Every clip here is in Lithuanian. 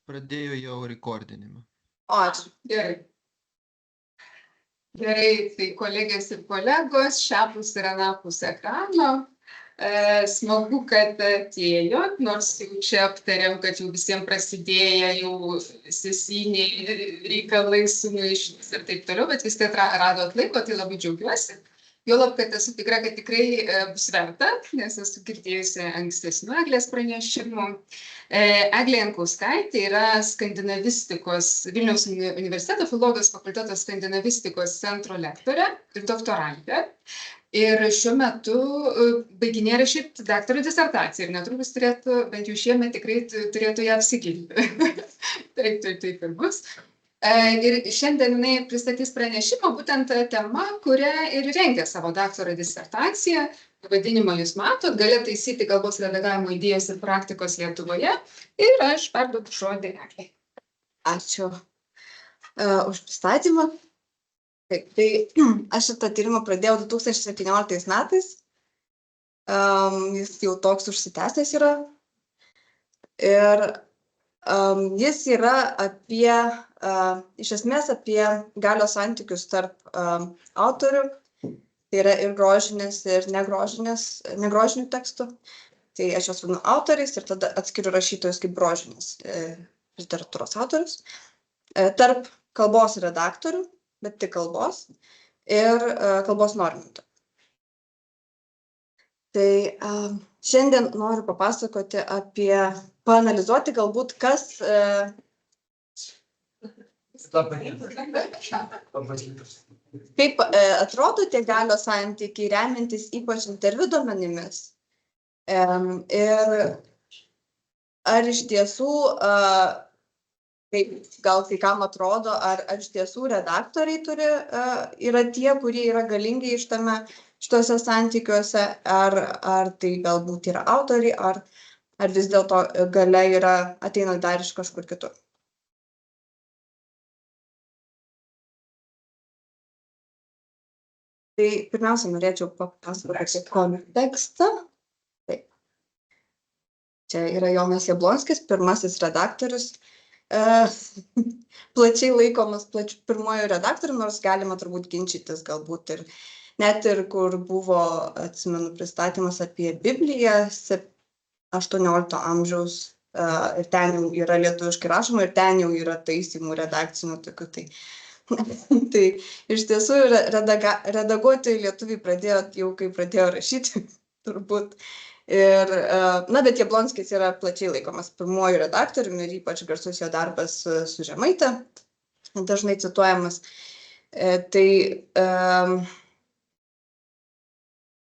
Pradėjo jau rekordinimą. Ačiū. Gerai. Gerai, tai kolegės ir kolegos, šiapus ir anapus ekrano. Smagu, kad atėjot, nors jau čia aptarėm, kad jau visiems prasidėjo jau sesiniai reikalai sumaištis ir taip toliau, bet vis tiek radot laiko, tai labai džiaugiuosi. Juolab, kad esu tikra, kad tikrai bus verta, nes esu girdėjusi ankstesnių Eglės pranešimų. Eglė Jankauskaitė yra skandinavistikos, Vilniaus universiteto filologijos fakulteto skandinavistikos centro lektorė ir doktorantė. Ir šiuo metu baiginėja rašyti daktaro disertaciją ir netrukus turėtų, bent jau šiemet tikrai turėtų ją apsiginti. Taip ir bus. Ir šiandien jinai pristatys pranešimą būtent tema, kurią ir rengia savo daktaro disertaciją. Pavadinimą jūs matot, gali taisyti kalbos redagavimo idėjas ir praktikos Lietuvoje. Ir aš perduodu žodį Eglei. Ačiū už pristatymą. Taip, tai aš šitą tyrimą pradėjau 2017 metais. Jis jau toks užsitęsęs yra. Ir jis yra apie, iš esmės apie galios santykius tarp autorių, tai yra ir grožinės, ir negrožinių tekstų. Tai aš juos vadinu autoriais ir tada atskiriu rašytojus kaip grožinės literatūros autorius. Tarp kalbos redaktorių, bet tik kalbos, ir kalbos normintojų. Tai šiandien noriu papasakoti apie, paanalizuoti galbūt, kas... Kaip atrodo tie galios santykiai, remiantis ypač interviu duomenimis. Ir ar iš tiesų, gal kai kam atrodo, ar iš tiesų redaktoriai yra tie, kurie yra galingi šituose santykiuose, ar tai galbūt yra autoriai, ar vis dėlto galia ateina dar iš kažkur kitur. Tai pirmiausia, norėčiau papasakoti apie kontekstą. Taip. Čia yra Jonas Jablonskis, pirmasis redaktorius, plačiai laikomas pirmuoju redaktoriumi, nors galima turbūt ginčytis galbūt ir net ir kur buvo, atsimenu, pristatymas apie Bibliją 18 amžiaus ir ten jau yra lietuviškai rašoma ir ten jau yra taisymų redakcinių tokių. Tai iš tiesų redaguoti lietuviai pradėjo jau kai pradėjo rašyti, turbūt. Bet Jablonskis yra plačiai laikomas pirmuoju redaktoriumi ir ypač garsus jo darbas su Žemaite, dažnai cituojamas. Tai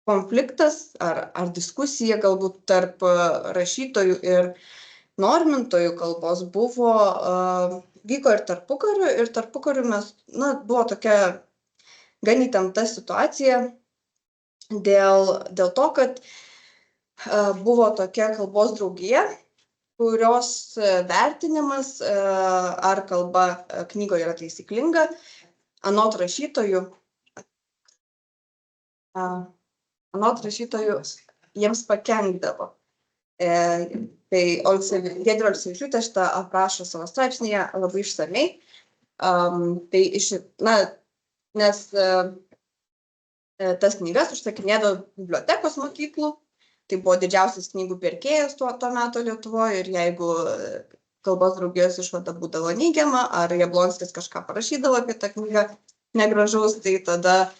konfliktas ar diskusija galbūt tarp rašytojų ir normintojų kalbos vyko ir tarpukariu buvo tokia gan įtempta situacija dėl to, kad buvo tokia kalbos draugija, kurios vertinimas, ar kalba knygoje yra taisyklinga, anot rašytojų jiems pakenkdavo. Tai Giedrė Olcevičiūtė šitą aprašo savo straipsnyje labai išsamiai. Nes tas knygas užsakinėdavo bibliotekos mokyklų, tai buvo didžiausias knygų pirkėjas tuo metu Lietuvoje ir jeigu kalbos draugijos išvada būdavo neigiama, ar Jablonskis kažką parašydavo apie tą knygą negražaus, tai tada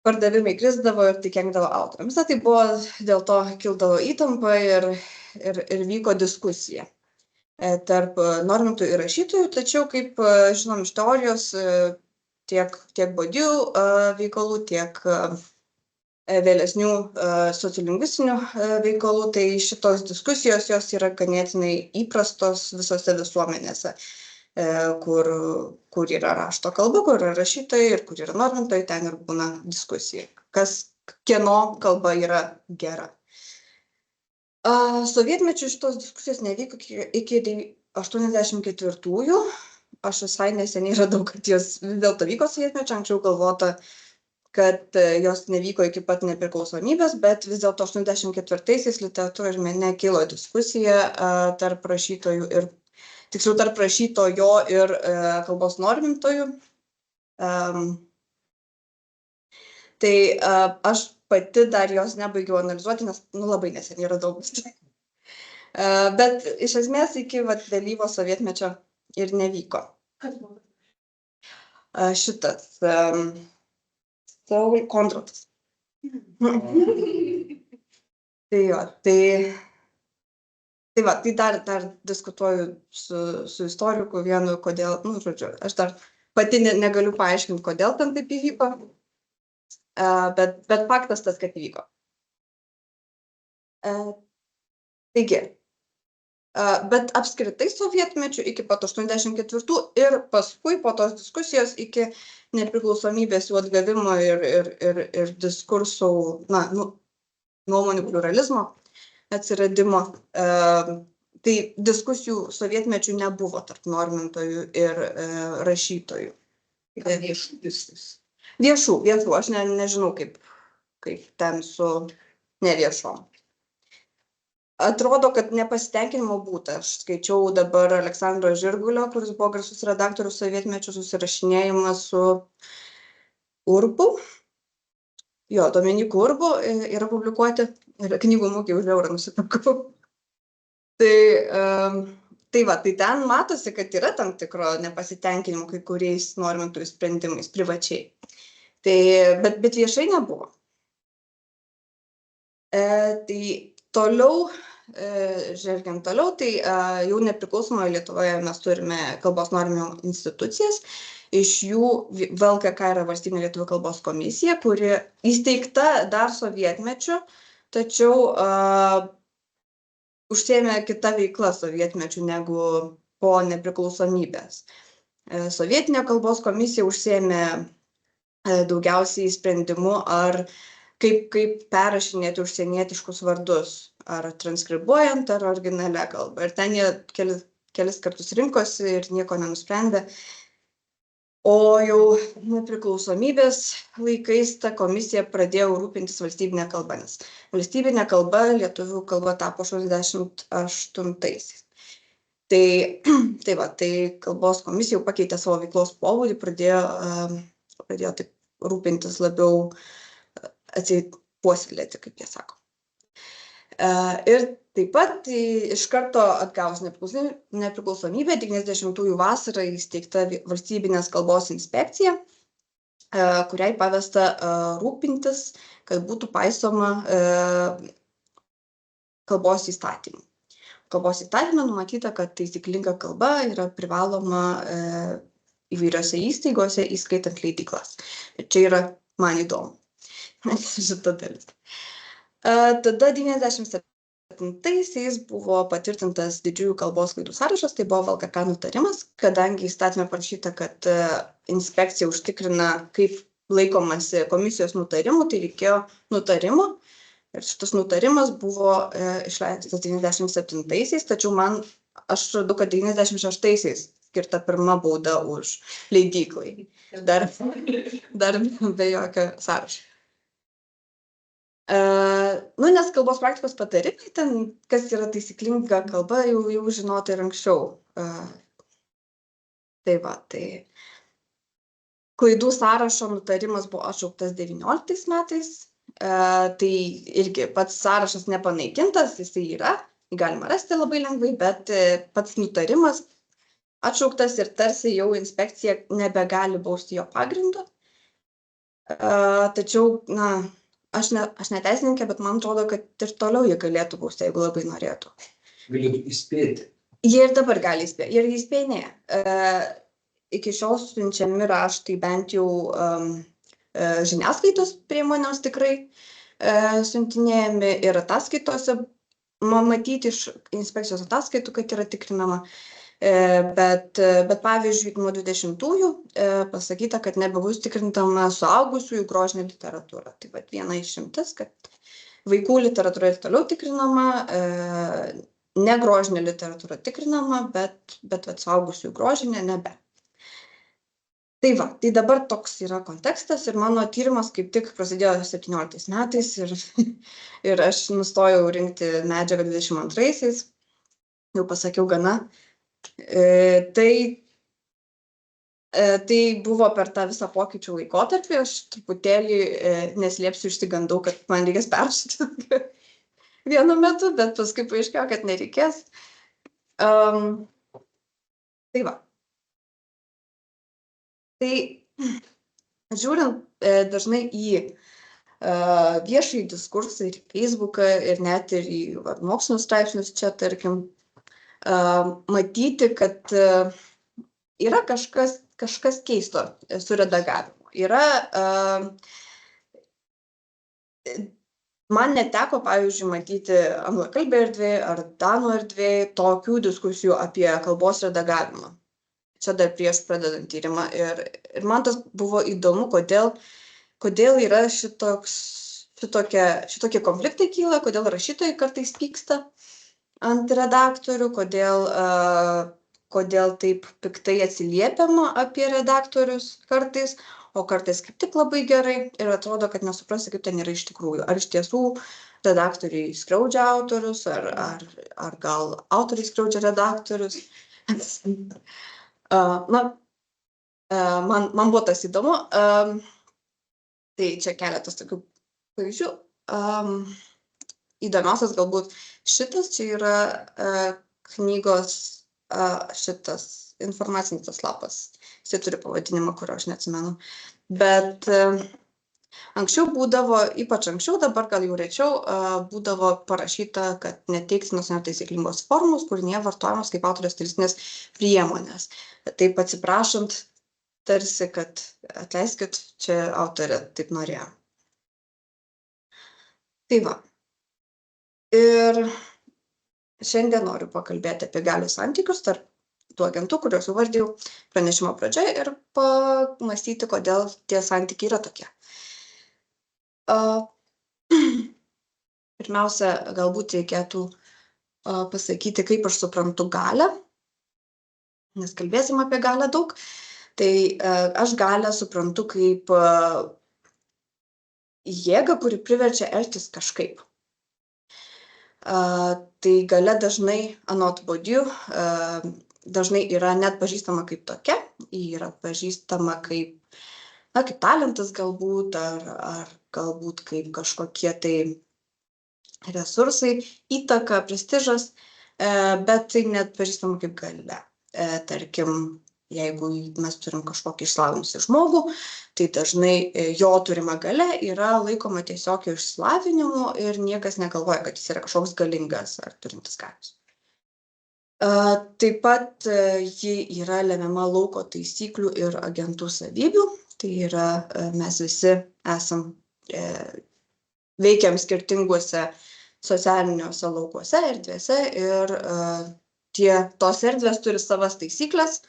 pardavimai krisdavo ir tai kenkdavo autoriams. Tai buvo, dėl to kildavo įtampa ir vyko diskusija tarp normintojų ir rašytojų, tačiau, kaip žinom iš teorijos, tiek Bourdieu veikalų, tiek vėlesnių sociolingvistinių veikalų, tai šitos diskusijos jos yra ganėtinai įprastos visose visuomenėse, kur yra rašto kalba, kur yra rašytojai ir kur yra normintojai, ten ir būna diskusija, kieno kalba yra gera. Sovietmečiu šitos diskusijos nevyko iki 84-ųjų. Aš visai neseniai radau, kad jos vis dėlto vyko sovietmečiu, anksčiau galvota, kad jos nevyko iki pat nepriklausomybės, bet vis dėlto 84-aisiais literatūroje ir mene kilo diskusija tarp rašytojų ir tiksliau tarp rašytojo ir kalbos normintojų. Tai aš pati dar jos nebaigiau analizuoti, nes labai neseniai radau. Bet iš esmės iki vėlyvo sovietmečio ir nevyko. Šitas Kondratas. Tai dar diskutuoju su istoriku vienu, kodėl, žodžiu, aš dar pati negaliu paaiškinti, kodėl ten taip įvyko, bet faktas tas, kad įvyko. Taigi, bet apskritai sovietmečių iki pat 84 ir paskui po tos diskusijos iki nepriklausomybės jų atgavimo ir diskursų, nuomonių pluralizmo atsiradimo, tai diskusijų sovietmečių nebuvo tarp normintojų ir rašytojų. Viešų, aš nežinau, kaip ten su neviešom. Atrodo, kad nepasitenkinimo būta. Aš skaičiau dabar Aleksandro Žirgulio, kuris buvo garsus redaktorius sovietmečių, susirašinėjimą su Urbu. Jo, Dominyku Urbu yra publikuoti ir knygų mugėje už eurą nusipirkau. Tai ten matosi, kad yra tam tikro nepasitenkinimo kai kuriais normintojų sprendimais privačiai. Bet viešai nebuvo. Tai toliau, žvelgiant toliau, tai jau nepriklausomoje Lietuvoje mes turime kalbos normų institucijas. Iš jų VLKK yra Valstybinė lietuvių kalbos komisija, kuri įsteigta dar sovietmečiu, tačiau užsiėmė kita veikla sovietmečiu negu po nepriklausomybės. Sovietinė kalbos komisija užsiėmė daugiausiai sprendimu, ar kaip perrašinėti užsienietiškus vardus, ar transkribuojant, ar originale kalbą. Ir ten jie kelis kartus rinkosi ir nieko nenusprendė. O jau nepriklausomybės laikais ta komisija pradėjo rūpintis valstybinė kalba, nes valstybinė kalba, lietuvių kalba tapo 88-aisiais. Tai kalbos komisija jau pakeitė savo veiklos pobūdį, pradėjo taip rūpintis labiau puoselėti, kaip jie sako. Ir taip pat iš karto atgavus nepriklausomybę 90-ųjų vasarą įsteigta Valstybinės kalbos inspekcija, kuriai pavesta rūpintis, kad būtų paisoma kalbos įstatymų. Kalbos įstatyme numatyta, kad taisyklinga kalba yra privaloma įvairiose įstaigose, įskaitant leidyklas. Ir čia yra man įdomu. Šita dalis. Tada 97-aisiais buvo patvirtintas didžiųjų kalbos klaidų sąrašas, tai buvo VLKK nutarimas, kadangi įstatyme parašyta, kad inspekcija užtikrina, kaip laikomasi komisijos nutarimų, tai reikėjo nutarimo. Ir šitas nutarimas buvo išleistas 97-aisiais, tačiau aš radau, kad 96-aisiais skirta pirma bauda už leidyklai. Dar be jokio sąrašo. Nes kalbos praktikos patarimai, ten, kas yra taisyklinga kalba, jau žinota ir anksčiau. Tai klaidų sąrašo nutarimas buvo atšauktas 19 metais. Tai irgi pats sąrašas nepanaikintas, jisai yra, galima rasti labai lengvai, bet pats nutarimas atšauktas ir tarsi jau inspekcija nebegali bausti jo pagrindu. Tačiau, aš ne teisininkė, bet man atrodo, kad ir toliau jie galėtų bausti, jeigu labai norėtų. Galėtų įspėti. Jie ir dabar gali įspėti, ir įspėnėja. Iki šiol siunčiami raštai bent jau žiniasklaidos priemonėms tikrai siuntinėjami ir ataskaitose, matyti iš inspekcijos ataskaitų, kad yra tikrinama. Bet pavyzdžiui, nuo 20-ųjų pasakyta, kad nebebus tikrintama suaugusiųjų grožinė literatūra. Tai viena išimtis, kad vaikų literatūra ir toliau tikrinama, ne grožinė literatūra tikrinama, bet suaugusiųjų grožinė nebe. Tai dabar toks yra kontekstas ir mano tyrimas kaip tik prasidėjo 17 metais ir aš nustojau rinkti medžiagą 22-aisiais, jau pasakiau gana. Tai buvo per tą visą pokyčių laikotarpį, aš truputėlį neslėpsiu išsigandau, kad man reikės perrašyti vienu metu, bet paskui paaiškėjo, kad nereikės. Tai va. Tai žiūrint dažnai į viešąjį diskursą ir Facebooką ir net ir į mokslinius straipsnius čia, tarkim, matyti, kad yra kažkas keisto su redagavimu. Man neteko, pavyzdžiui, matyti anglakalbė erdvėje ar danų erdvėje tokių diskusijų apie kalbos redagavimą. Čia dar prieš pradedant tyrimą. Ir man tas buvo įdomu, kodėl yra šitokie konfliktai kyla, kodėl rašytojai kartais pyksta ant redaktorių, kodėl taip piktai atsiliepiama apie redaktorius kartais, o kartais kaip tik labai gerai ir atrodo, kad nesuprasi, kaip ten yra iš tikrųjų. Ar iš tiesų redaktoriai skriaudžia autorius, ar gal autoriai skriaudžia redaktorius. Man buvo tas įdomu. Tai čia keletas tokių pavyzdžių. Įdomiausias galbūt šitas, čia yra knygos šitas informacinis tas lapas. Jis turi pavadinimą, kurio aš neatsimenu. Bet anksčiau būdavo, ypač anksčiau, dabar gal jau rečiau, būdavo parašyta, kad neteiktinos netaisyklingos formos, kūrinyje vartojamos kaip autorės stilistinės priemonės. Taip atsiprašant, tarsi, kad atleiskit, čia autorė taip norėjo. Tai va. Ir šiandien noriu pakalbėti apie galios santykius tarp tų agentų, kuriuos jau vardėjau pranešimo pradžioje ir pamąstyti, kodėl tie santykiai yra tokie. Pirmiausia, galbūt reikėtų pasakyti, kaip aš suprantu galią, nes kalbėsim apie galią daug. Tai aš galią suprantu kaip jėgą, kuri priverčia elgtis kažkaip. Tai galia dažnai, anot Bourdieu, dažnai yra net pažįstama kaip tokia, yra pažįstama kaip talentas galbūt, ar galbūt kaip kažkokie tai resursai, įtaka, prestižas, bet tai net pažįstama kaip galia. Tarkim, jeigu mes turim kažkokį išslavinusį žmogų, tai dažnai jo turima galia yra laikoma tiesiog išslavinimu ir niekas negalvoja, kad jis yra kažkoks galingas ar turintis galios. Taip pat ji yra lemiama lauko taisyklių ir agentų savybių. Tai yra, mes visi veikiam skirtinguose socialiniuose laukuose, erdvėse ir tos erdvės turi savas taisyklės,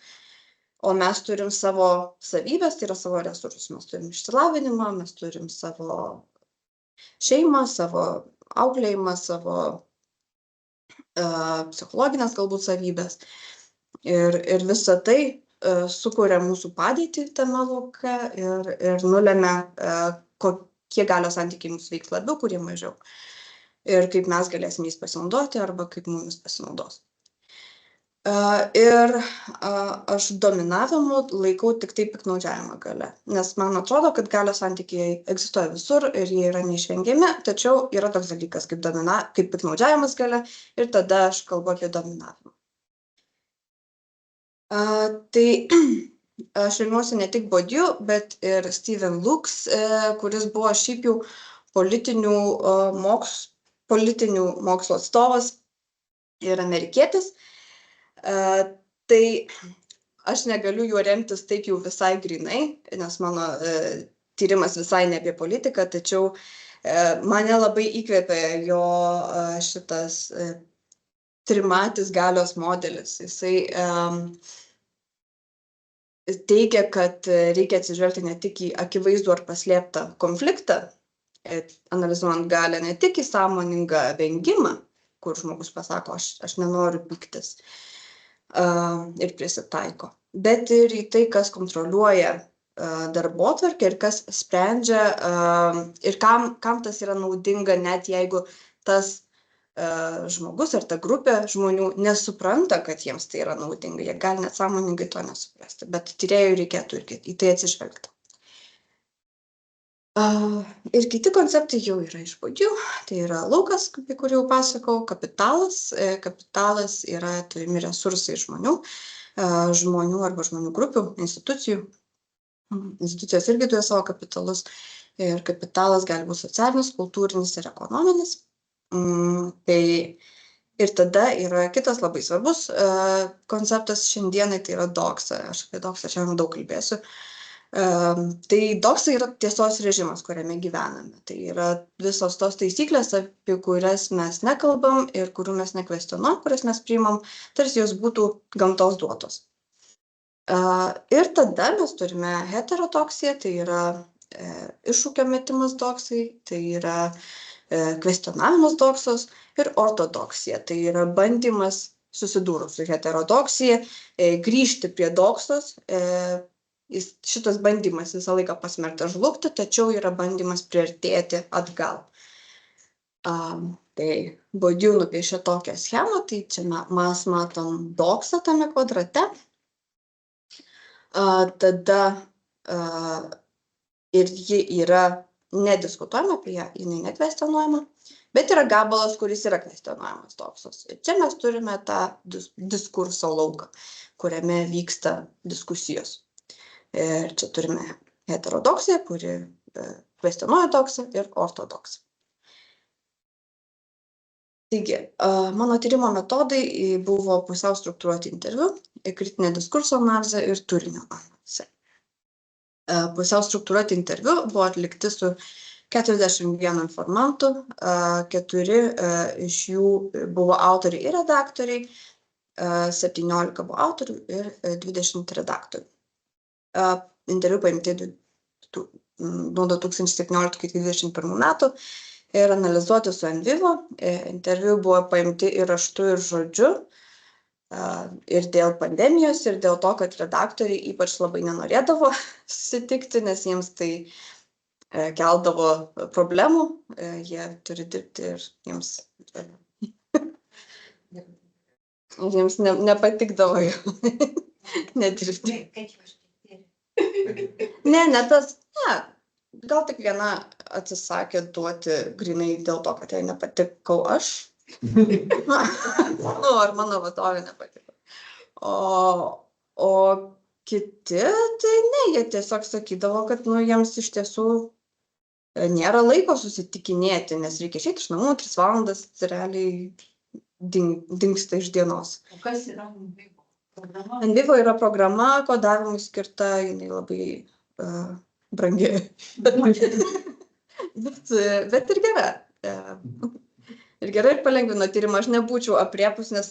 o mes turim savo savybės, tai yra savo resursus. Mes turim išsilavinimą, mes turim savo šeimą, savo auklėjimą, savo psichologinės galbūt savybės. Ir visa tai sukuria mūsų padėtį tame lauke ir nulemia, kokie galios santykiai mūsų veiks labiau, kurie mažiau. Ir kaip mes galėsim jais pasinaudoti arba kaip mumis pasinaudos. Ir aš dominavimu laikau tik tai piktnaudžiavimo galia, nes man atrodo, kad galios santykiai egzistuoja visur ir jie yra neišvengiami, tačiau yra toks dalykas kaip piktnaudžiavimas galia ir tada aš kalbu apie dominavimą. Tai aš remiuosi ne tik Bourdieu, bet ir Stephen Lux, kuris buvo šiaip jau politinių mokslo atstovas ir amerikietis. Tai aš negaliu juo remtis taip jau visai grinai, nes mano tyrimas visai ne apie politiką, tačiau mane labai įkvėpė jo šitas trimatis galios modelis. Jisai teigia, kad reikia atsižvelgti ne tik į akivaizdų ar paslėptą konfliktą, analizuojant galią, ne tik į sąmoningą vengimą, kur žmogus pasako, aš nenoriu pyktis ir prisitaiko, bet ir į tai, kas kontroliuoja darbotvarkę ir kas sprendžia ir kam tas yra naudinga, net jeigu tas žmogus ar ta grupė žmonių nesupranta, kad jiems tai yra naudinga. Jie gali net sąmoningai to nesuprasti, bet tyrėjui reikėtų irgi į tai atsižvelgti. Ir kiti konceptai jau yra iš Bourdieu, tai yra laukas, apie kurį jau pasakau, kapitalas. Kapitalas yra turimi resursai žmonių arba žmonių grupių, institucijų. Institucijos irgi turi savo kapitalus ir kapitalas gali būti socialinis, kultūrinis ir ekonominis. Ir tada yra kitas labai svarbus konceptas šiandienai, tai yra doxa. Aš apie doxą šiandien daug kalbėsiu. Tai doxa yra tiesos režimas, kuriame gyvename. Tai yra visos tos taisyklės, apie kurias mes nekalbam ir kurių mes nekvestionuojam, kurias mes priimam, tarsi jos būtų gamtos duotos. Ir tada mes turime heterodoksiją, tai yra iššūkio metimas doksai, tai yra kvestionavimas doksos, ir ortodoksija, tai yra bandymas susidūrus su heterodoksija, grįžti prie doksos. Šitas bandymas visą laiką pasmerktas žlugti, tačiau yra bandymas priartėti atgal. Tai Bourdieu nupiešė tokią schemą, tai čia mes matom doksą tame kvadrate. Tada ir ji yra nediskutuojama apie ją, jinai nekvestionuojama, bet yra gabalas, kuris yra kvestionuojamas doksos. Ir čia mes turime tą diskurso lauką, kuriame vyksta diskusijos. Ir čia turime heterodoksiją, kuri kvestionuoja doksą, ir ortodoksą. Taigi, mano tyrimo metodai buvo pusiau struktūruoti interviu, kritinė diskurso analizė ir turinio analizė. Pusiau struktūruoti interviu buvo atlikti su 41 informantų, 4 iš jų buvo autoriai ir redaktoriai, 17 buvo autorių ir 20 redaktorių. Interviu paimti nuo 2017 iki 2021 metų ir analizuoti su NVivo. Interviu buvo paimti ir raštu, ir žodžiu. Ir dėl pandemijos, ir dėl to, kad redaktoriai ypač labai nenorėdavo susitikti, nes jiems tai keldavo problemų. Jie turi dirbti ir jiems nepatikdavo nedirbti. Ne tas, gal tik viena atsisakė duoti grinai dėl to, kad jai nepatikau aš. Ar mano vadovė nepatiko. O kiti, tai ne, jie tiesiog sakydavo, kad jiems iš tiesų nėra laiko susitikinėti, nes reikia išeiti iš namų, 3 valandas realiai dingsta iš dienos. O kas yra NVivo? NVivo yra programa kodavimui skirta, jinai labai brangi, bet ir gera. Ir gerai ir palengvino tyrimą, aš nebūčiau apriepus, nes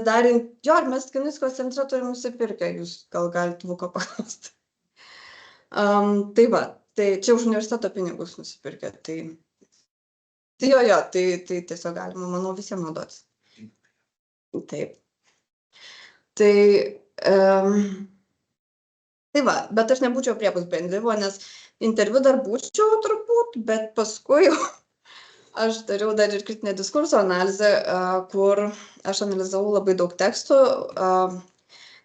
dar, ir mes Kiniskos centre turim nusipirkę, jūs gal galite Vuko paklausti. Tai va, tai čia už universiteto pinigus nusipirkę, tai tiesiog galima, manau, visiems naudotis. Taip. Tai va, bet aš nebūčiau priepus be NVivo, nes interviu dar būčiau turbūt, bet paskui aš dariau dar ir kritinę diskurso analizę, kur aš analizavau labai daug tekstų.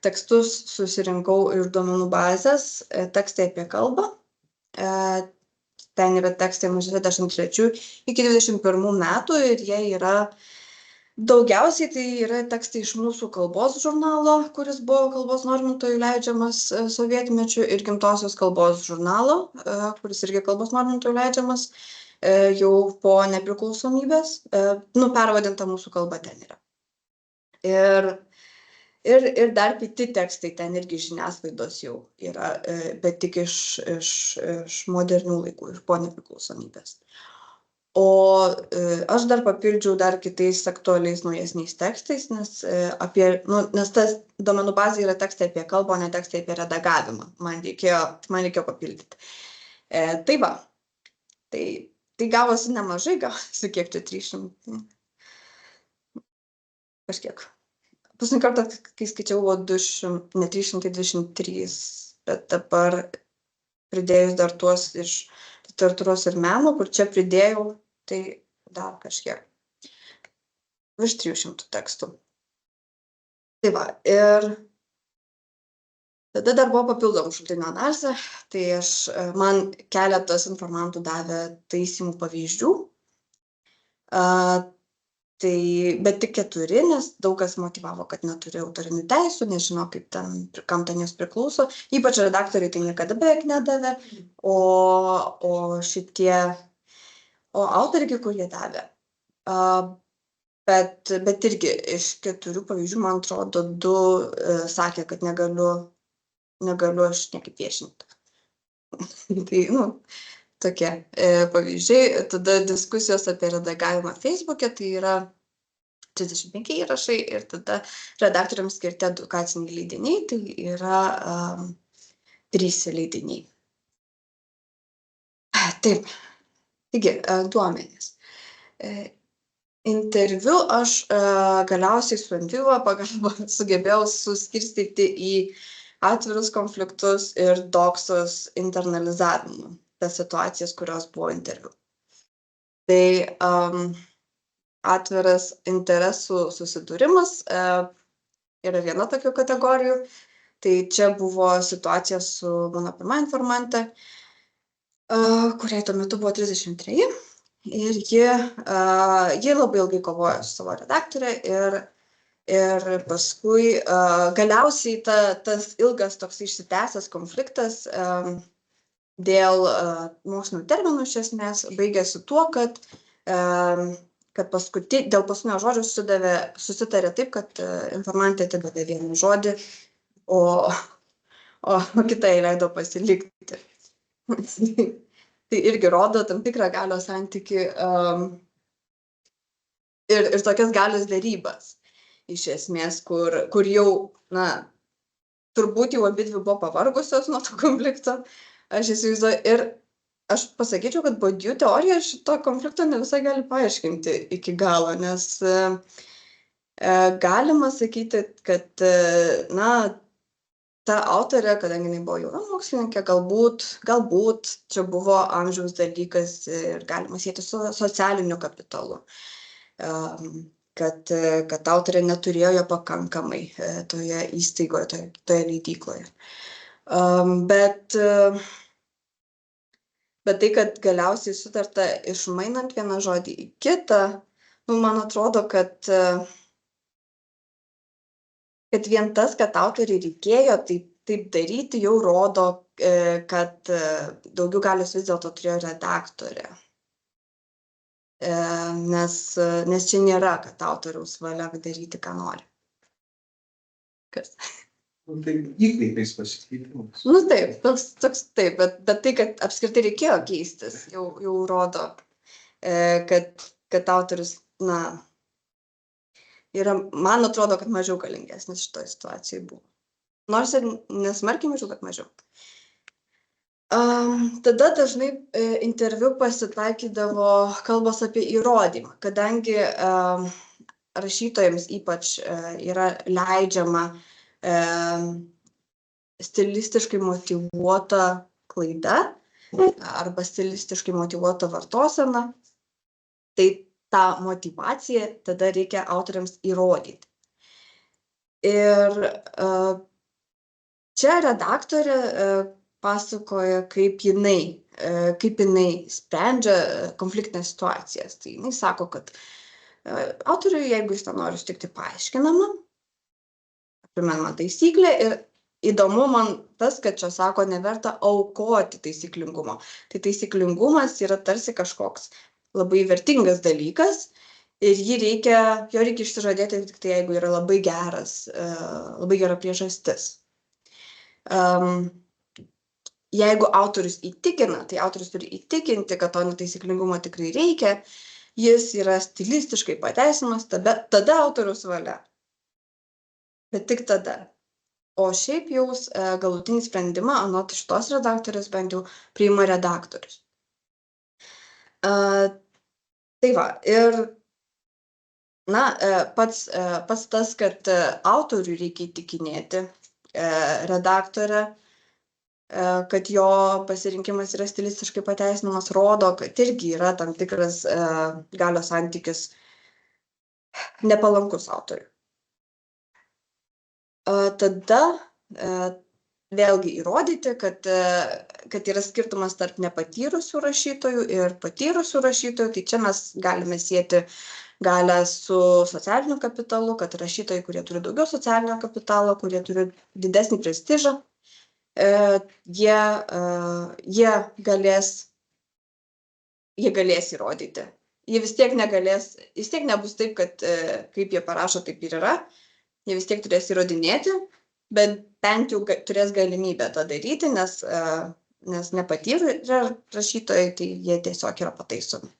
Tekstus susirinkau iš duomenų bazės, tekstai apie kalbą. Ten yra tekstai nuo 63 iki 21 metų ir jie yra daugiausiai tai yra tekstai iš mūsų kalbos žurnalo, kuris buvo kalbos normintojų leidžiamas sovietmečiu, ir gimtosios kalbos žurnalo, kuris irgi kalbos normintojų leidžiamas jau po nepriklausomybės, pervadinta mūsų kalba ten yra. Ir dar kiti tekstai ten irgi žiniasklaidos jau yra, bet tik iš modernių laikų, iš po nepriklausomybės. O aš dar papildžiau dar kitais aktualiais naujesniais tekstais, nes tas duomenų bazė yra tekstai apie kalbą, o ne tekstai apie redagavimą. Man reikėjo papildyti. Tai va, tai gavosi nemažai, gavosi kiek čia 300. Kažkiek. Paskutinį kartą, kai skaičiau, buvo 323, bet dabar pridėjus dar tuos iš literatūros ir meno, kur čia pridėjau, tai dar kažkiek. virš 300 tekstų. Tai va, ir tada dar buvo papildomų šaltinių analizė, tai man keletas informantų davė taisymų pavyzdžių. Tai bet tik 4, nes daug kas motyvavo, kad neturi autorinių teisų, nežino, kam ten jos priklauso. Ypač redaktoriai tai niekada beveik nedavė, o autoriai, kurie davė. Bet irgi iš 4 pavyzdžių, man atrodo, 2 sakė, kad negaliu aš niekaip viešinti. Tai, tokie pavyzdžiai. Tada diskusijos apie redagavimą Facebook'e, tai yra 35 įrašai ir tada redaktoriams skirti edukaciniai leidiniai, tai yra 3 leidiniai. Taip, taigi, duomenys. Interviu aš galiausiai su Enviva pagalba sugebėjau suskirstyti į atvirus konfliktus ir doksos internalizavimą. Tas situacijas, kurios buvo interviu. Tai atviras interesų susidūrimas yra viena tokių kategorijų. Tai čia buvo situacija su mano pirma informante, kuriai tuo metu buvo 33. Ir ji labai ilgai kovojo su savo redaktore ir paskui galiausiai tas ilgas toks išsitęsęs konfliktas dėl mokslinių terminų iš esmės baigėsi tuo, kad dėl paskutinio žodžio susitarė taip, kad informantė atidavė vieną žodį, o kitą įleido pasilikti. Tai irgi rodo tam tikrą galios santykį ir tokias galios derybas iš esmės, kur jau, turbūt jau abidvi buvo pavargusios nuo to konflikto. Aš įsivaizduoju ir aš pasakyčiau, kad Bourdieu teorija šito konflikto ne visai gali paaiškinti iki galo, nes galima sakyti, kad ta autorė, kadangi jinai buvo jauna mokslininkė, galbūt čia buvo amžiaus dalykas ir galima sieti su socialiniu kapitalu, kad autorė neturėjo jo pakankamai toje įstaigoje, toje leidykloje. Bet tai, kad galiausiai sutarta išmainant vieną žodį į kitą, man atrodo, kad vien tas, kad autoriai reikėjo taip daryti, jau rodo, kad daugiau galios vis dėlto turėjo redaktorė. Nes čia nėra, kad autoriaus valia daryti, ką nori. Kas? Tai įkveipais pasikeitimus. Taip, taip, bet tai, kad apskritai reikėjo keistis, jau rodo, kad autorius, man atrodo, kad mažiau galingesnis šitoje situacijoje buvo. Nors ir nesmarkiai mažiau, bet mažiau. Tada dažnai interviu pasitaikydavo kalbos apie įrodymą, kadangi rašytojams ypač yra leidžiama stilistiškai motyvuota klaida arba stilistiškai motyvuota vartosena, tai tą motyvaciją tada reikia autoriams įrodyti. Ir čia redaktorė pasakoja, kaip jinai sprendžia konfliktinės situacijas. Tai jinai sako, kad autoriui, jeigu jis nori sutikti paaiškinamą, primenama taisyklė ir įdomu man tas, kad čia sako, neverta aukoti taisyklingumo. Tai taisyklingumas yra tarsi kažkoks labai vertingas dalykas ir jo reikia išsižadėti tik tai, jeigu yra labai gera priežastis. Jeigu autorius įtikina, tai autorius turi įtikinti, kad to netaisyklingumo tikrai reikia, jis yra stilistiškai pateisinamas, tada autoriaus valia. Bet tik tada. O šiaip jau galutinį sprendimą, anot šitos redaktorės, bent jau priima redaktorius. Tai va, ir pats tas, kad autoriui reikia įtikinėti redaktorę, kad jo pasirinkimas yra stilistiškai pateisinamas, rodo, kad irgi yra tam tikras galios santykis nepalankus autoriui. Tada vėlgi įrodyti, kad yra skirtumas tarp nepatyrusių rašytojų ir patyrusių rašytojų. Tai čia mes galime sieti galę su socialiniu kapitalu, kad rašytojai, kurie turi daugiau socialinio kapitalo, kurie turi didesnį prestižą, jie galės įrodyti. Jie vis tiek nebus taip, kad kaip jie parašo, taip ir yra. Jie vis tiek turės įrodinėti, bet bent jau turės galimybę tą daryti, nes nepatyrę rašytojai, tai jie tiesiog yra pataisomi.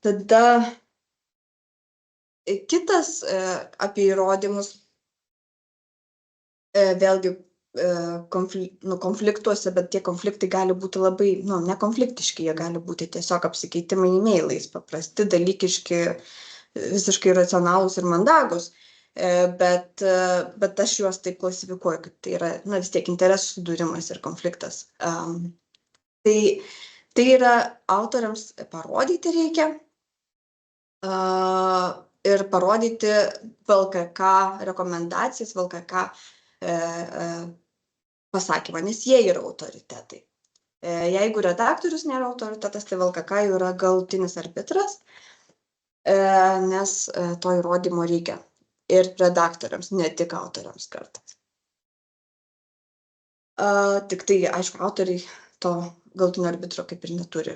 Tada kitas apie įrodymus, vėlgi konfliktuose, bet tie konfliktai gali būti labai, nekonfliktiški, jie gali būti tiesiog apsikeitimai e-mailais, paprasti, dalykiški, visiškai racionalūs ir mandagus, bet aš juos taip klasifikuoju, kad tai yra, vis tiek interesų sudūrimas ir konfliktas. Tai yra autoriams parodyti reikia ir parodyti VLKK rekomendacijas, VLKK pasakymą, nes jie yra autoritetai. Jeigu redaktorius nėra autoritetas, tai VLKK yra galutinis arbitras, nes to įrodymo reikia ir redaktoriams, ne tik autoriams kartais. Tik tai, aišku, autoriai to galutinio arbitro kaip ir neturi,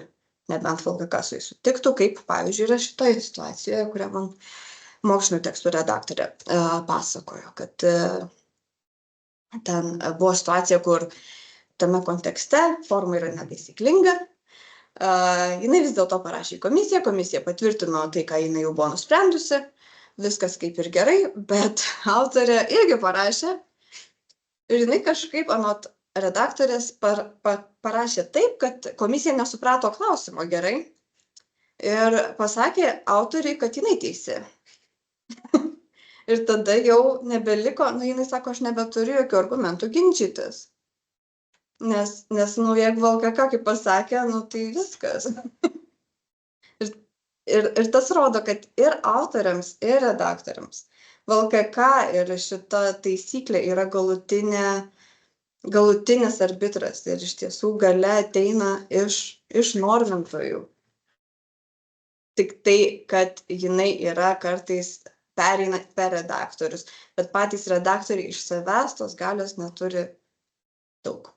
nebent VLKK su jais sutiktų, kaip, pavyzdžiui, yra šitoje situacijoje, kurią man mokslinių tekstų redaktorė pasakojo, kad ten buvo situacija, kur tame kontekste forma yra netaisyklinga. Jinai vis dėlto parašė į komisiją, komisija patvirtino tai, ką jinai jau buvo nusprendusi, viskas kaip ir gerai, bet autorė irgi parašė ir jinai kažkaip anot redaktorės parašė taip, kad komisija nesuprato klausimo gerai ir pasakė autoriai, kad jinai teisi. Ir tada jau nebeliko, jinai sako, aš nebeturiu jokių argumentų ginčytis. Nes jeigu VLKK kaip pasakė, tai viskas. Ir tas rodo, kad ir autoriams, ir redaktoriams VLKK ir šita taisyklė yra galutinis arbitras ir iš tiesų galia ateina iš normintojų. Tik tai, kad jinai yra kartais pereina per redaktorius, bet patys redaktoriai iš savęs tos galios neturi daug.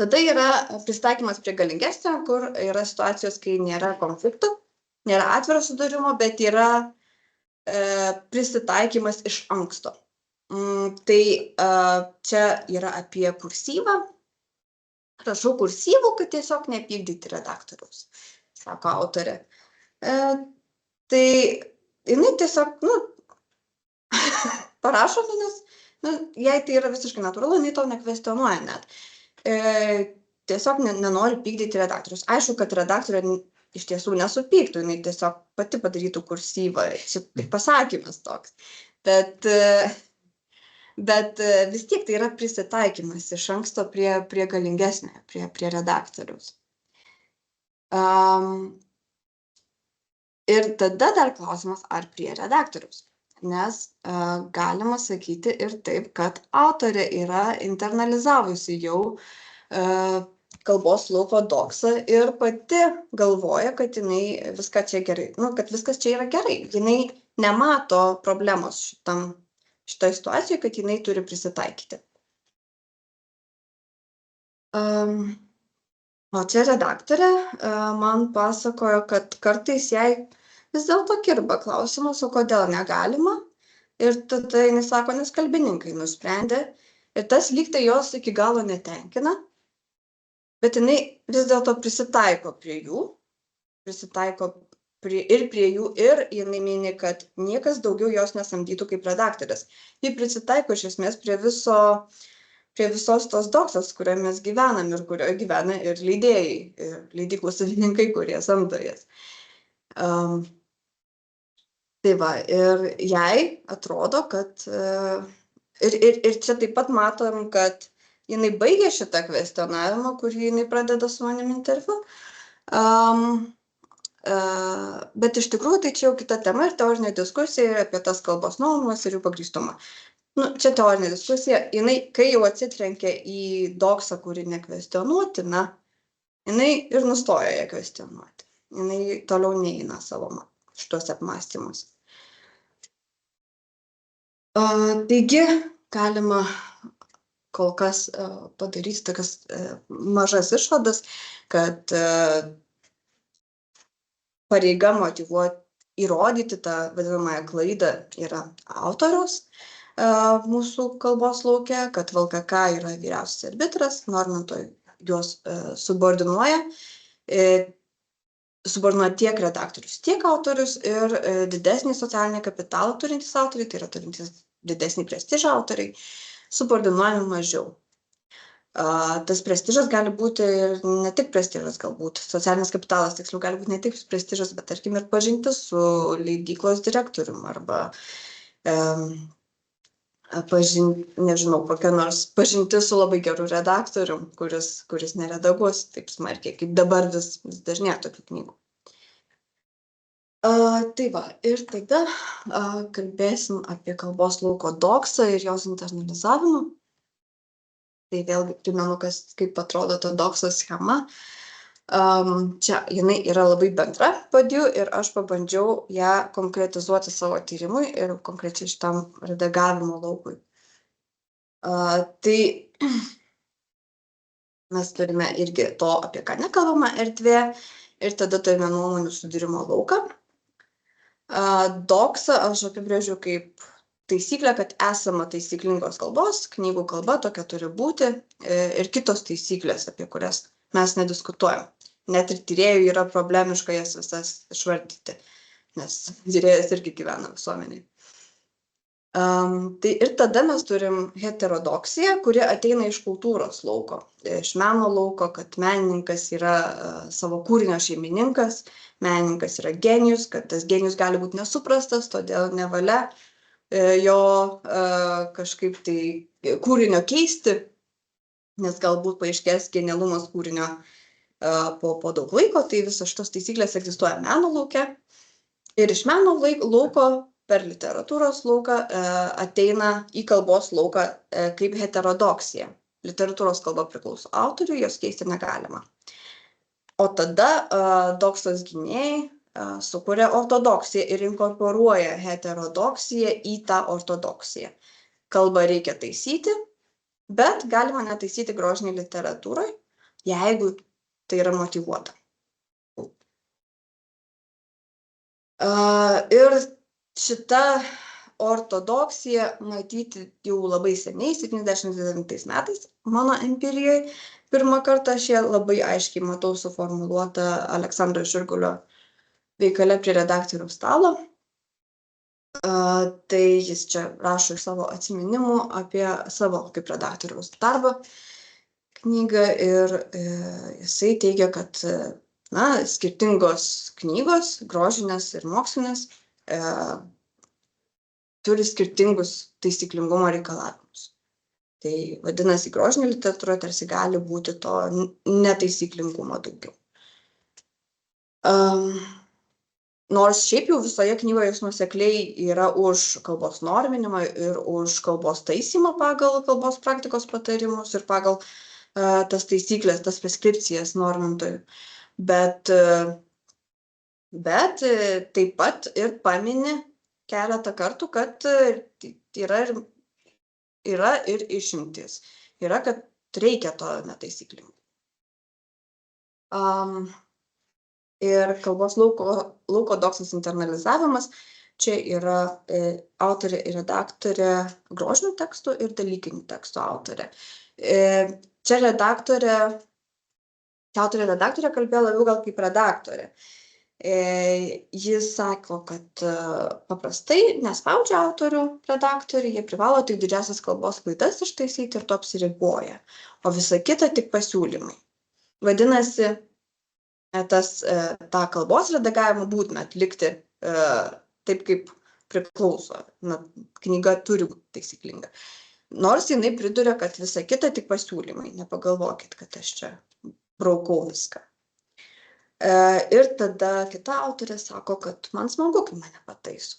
Tada yra pristaikymas prie galingesnio, kur yra situacijos, kai nėra konfliktų, nėra atviro sudūrimo, bet yra prisitaikymas iš anksto. Tai čia yra apie kursyvą. Rašau kursyvų, kad tiesiog nepykdyti redaktoriaus, sako autorė. Tai jinai tiesiog, parašo, nes jei tai yra visiškai natūralu, jinai to nekvestionuoja net. Tiesiog nenori pykdyti redaktorius. Aišku, kad redaktorė iš tiesų nesupyktų, jinai tiesiog pati padarytų kursyvą, čia pasakymas toks. Bet vis tiek tai yra prisitaikymas iš anksto prie galingesnio, prie redaktoriaus. Ir tada dar klausimas, ar prie redaktoriaus. Nes galima sakyti ir taip, kad autorė yra internalizavusi jau kalbos lauko doksą ir pati galvoja, kad jinai viską čia gerai, kad viskas čia yra gerai. Jinai nemato problemos šitoje situacijoje, kad jinai turi prisitaikyti. O čia redaktorė man pasakojo, kad kartais jai vis dėlto kirba klausimas, o kodėl negalima. Ir tada jinai sako, nes kalbininkai nusprendė. Ir tas lyg tai jos iki galo netenkina. Bet jinai vis dėlto prisitaiko prie jų. Prisitaiko ir prie jų. Ir jinai mini, kad niekas daugiau jos nesamdytų kaip redaktorės. Ji prisitaiko iš esmės prie visos tos doksas, kurioje mes gyvenam ir kurioje gyvena ir leidėjai, ir leidyklų savininkai, kurie samdo jas. Tai va, ir jai atrodo, kad ir čia taip pat matom, kad jinai baigė šitą kvestionavimą, kurį jinai pradeda su manim interviu. Bet iš tikrųjų tai čia jau kita tema ir teorinė diskusija apie tas kalbos normas ir jų pagrįstumą. Čia teorinė diskusija, jinai, kai jau atsitrenkia į doksą, kuri nekvestionuotina, jinai ir nustoja ją kvestionuoti. Jinai toliau neina savo šitos apmąstymus. Taigi, galima kol kas padaryti tokias mažas išvadas, kad pareiga motyvuoti, įrodyti tą vadinamąją klaidą yra autoriaus mūsų kalbos lauke, kad VLKK yra vyriausias arbitras, normintojai juos subordinuoja tiek redaktorius, tiek autorius ir didesnį socialinį kapitalą turintys autoriai, tai yra turintys didesnį prestižą autoriai, subordinuojami mažiau. Tas prestižas gali būti ir ne tik prestižas, galbūt socialinis kapitalas, tiksliau, gali būti ne tik prestižas, bet tarkim ir pažintis su leidyklos direktorium arba kokia nors pažintis su labai geru redaktorium, kuris neredaguos taip smarkiai, kaip dabar vis dažnėja tokių knygų. Tai va, ir tada kalbėsim apie kalbos lauko doksą ir jos internalizavimą. Tai vėlgi primenu, kaip atrodo ta dokso schema. Čia jinai yra labai bendra padiu ir aš pabandžiau ją konkretizuoti savo tyrimui ir konkrečiai šitam redagavimo laukui. Tai mes turime irgi to, apie ką nekalbama erdvė ir tada turime nuomonių sudūrimo lauką. Doksą aš apibrėžiu kaip taisyklę, kad esama taisyklingos kalbos, knygų kalba tokia turi būti ir kitos taisyklės, apie kurias mes nediskutuojam. Net ir tyrėjų yra problemiška jas visas išvardyti, nes tyrėjas irgi gyvena visuomeniai. Tai ir tada mes turim heterodoksiją, kuri ateina iš kultūros lauko, iš meno lauko, kad menininkas yra savo kūrinio šeimininkas, menininkas yra genijus, kad tas genijus gali būti nesuprastas, todėl nevalia jo kažkaip tai kūrinio keisti, nes galbūt paaiškės genialumas kūrinio po daug laiko, tai visos šitos taisyklės egzistuoja meno lauke. Ir iš meno lauko per literatūros lauką ateina į kalbos lauką kaip heterodoksija. Literatūros kalba priklauso autoriui, jos keisti negalima. O tada doksos gynėjai sukuria ortodoksiją ir inkorporuoja heterodoksiją į tą ortodoksiją. Kalbą reikia taisyti, bet galima netaisyti grožinėj literatūroje, jeigu tai yra motyvuota. Ir šita ortodoksija matyti jau labai seniai, 79 metais, mano empirijoje. Pirmą kartą aš ją labai aiškiai matau suformuluotą Aleksandro Žirgulio veikale prie redaktoriaus stalo. Tai jis čia rašo savo atsiminimų apie savo kaip redaktoriaus darbą knygą ir jisai teigia, kad skirtingos knygos, grožinės ir mokslinės, turi skirtingus taisyklingumo reikalavimus. Tai vadinasi, grožinė literatūra tarsi gali būti to netaisyklingumo daugiau. Nors šiaip jau visoje knygoje jis nuosekliai yra už kalbos norminimą ir už kalbos taisymą pagal kalbos praktikos patarimus ir pagal tas taisyklės, tas preskripcijas normintojų. Bet taip pat ir pamini keletą kartų, kad yra ir išimtis. Yra, kad reikia to netaisyklingo. Ir kalbos lauko doksas internalizavimas, čia yra autorė ir redaktorė grožinių tekstų ir dalykinių tekstų autorė. Čia autorė redaktorė kalbėjo labiau gal kaip redaktorė. Jis sako, kad paprastai nespaudžia autorių redaktoriai, jie privalo tik didžiasias kalbos klaidas ištaisyti ir to apsiriboja, o visa kita tik pasiūlymai. Vadinasi, tą kalbos redagavimą būtina atlikti taip, kaip priklauso. Knyga turi būti taisyklinga. Nors jinai priduria, kad visa kita tik pasiūlymai, nepagalvokit, kad aš čia braukau viską. Ir tada kita autorė sako, kad man smagu, kai mane pataiso.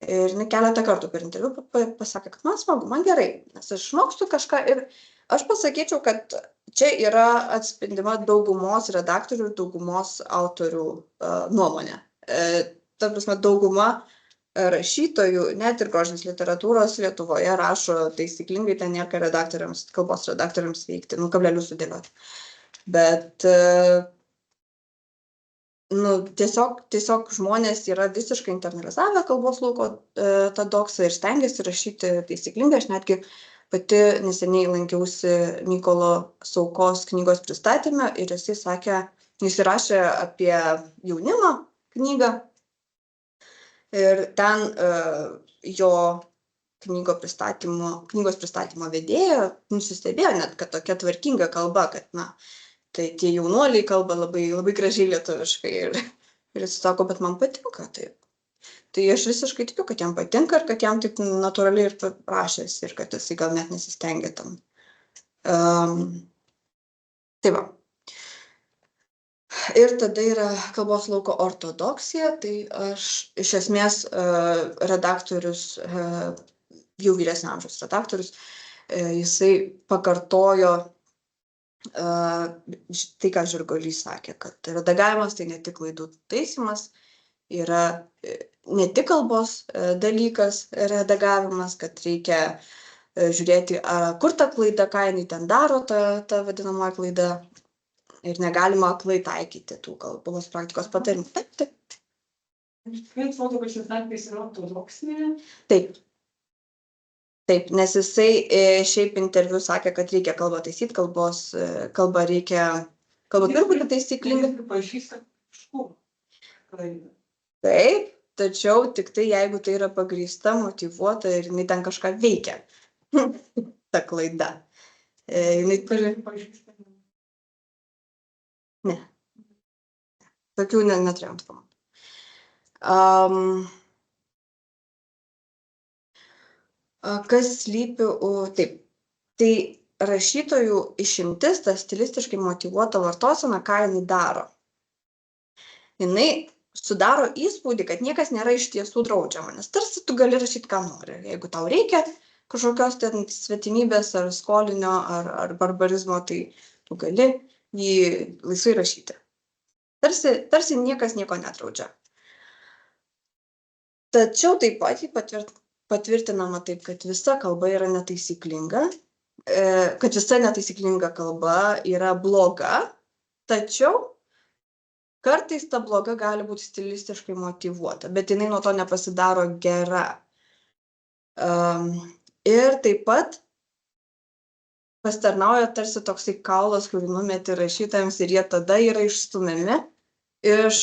Ir jinai keletą kartų per interviu pasakė, kad man smagu, man gerai, nes aš išmokstu kažką ir aš pasakyčiau, kad čia yra atspindima daugumos redaktorių ir daugumos autorių nuomonė. Ta prasme, dauguma rašytojų, net ir grožinės literatūros Lietuvoje rašo taisyklingai, ten nėra redaktoriams, kalbos redaktoriams veikti, kablelius sudėlioti. Bet tiesiog žmonės yra visiškai internalizavę kalbos lauko tą doksą ir stengiasi rašyti taisyklingai. Aš netgi pati neseniai lankiausi Mykolo Saukos knygos pristatyme ir jisai sakė, jis rašė apie jaunimo knygą ir ten jo knygos pristatymo vedėja nusistebėjo net, kad tokia tvarkinga kalba, kad tai tie jaunuoliai kalba labai, labai gražiai lietuviškai ir jis sako, bet man patinka taip. Tai aš visiškai tikiu, kad jam patinka ir kad jam taip natūraliai ir rašėsi ir kad jisai gal net nesistengia tam. Tai va. Ir tada yra kalbos lauko ortodoksija, tai aš iš esmės redaktorius, jau vyresnio amžiaus redaktorius, jisai pakartojo tai, ką Žirgolys sakė, kad redagavimas tai ne tik klaidų taisymas, yra ne tik kalbos dalykas redagavimas, kad reikia žiūrėti, kur ta klaida, ką jinai ten daro, ta vadinamoji klaida, ir negalima aklai taikyti tų kalbos praktikos patarimų. Taip. Kaip atrodo, kad šis atvejis yra ortodoksinė? Taip, nes jisai šiaip interviu sakė, kad reikia kalbą taisyti, kalbą turi būti taisyklinga. Pripažįsta kažkur klaidą. Taip, tačiau tik tai, jeigu tai yra pagrįsta, motyvuota ir jinai ten kažką veikia, ta klaida. Jinai turi... Ne. Tokių neturėjom pamatu. Kas slypi, taip, tai rašytojų išimtis, ta stilistiškai motyvuota vartosena, ką jinai daro. Jinai sudaro įspūdį, kad niekas nėra iš tiesų draudžiama, nes tarsi tu gali rašyti, ką nori. Jeigu tau reikia kažkokios ten svetimybės ar skolinio ar barbarizmo, tai tu gali jį laisvai rašyti. Tarsi niekas nieko nedraudžia. Tačiau taip pat jį patvirtinama taip, kad visa kalba yra netaisyklinga, kad visa netaisyklinga kalba yra bloga, tačiau kartais ta bloga gali būti stilistiškai motyvuota, bet jinai nuo to nepasidaro gera. Ir taip pat pasitarnauja tarsi toksai kaulas, kurį numeti rašytojams ir jie tada yra išstumiami iš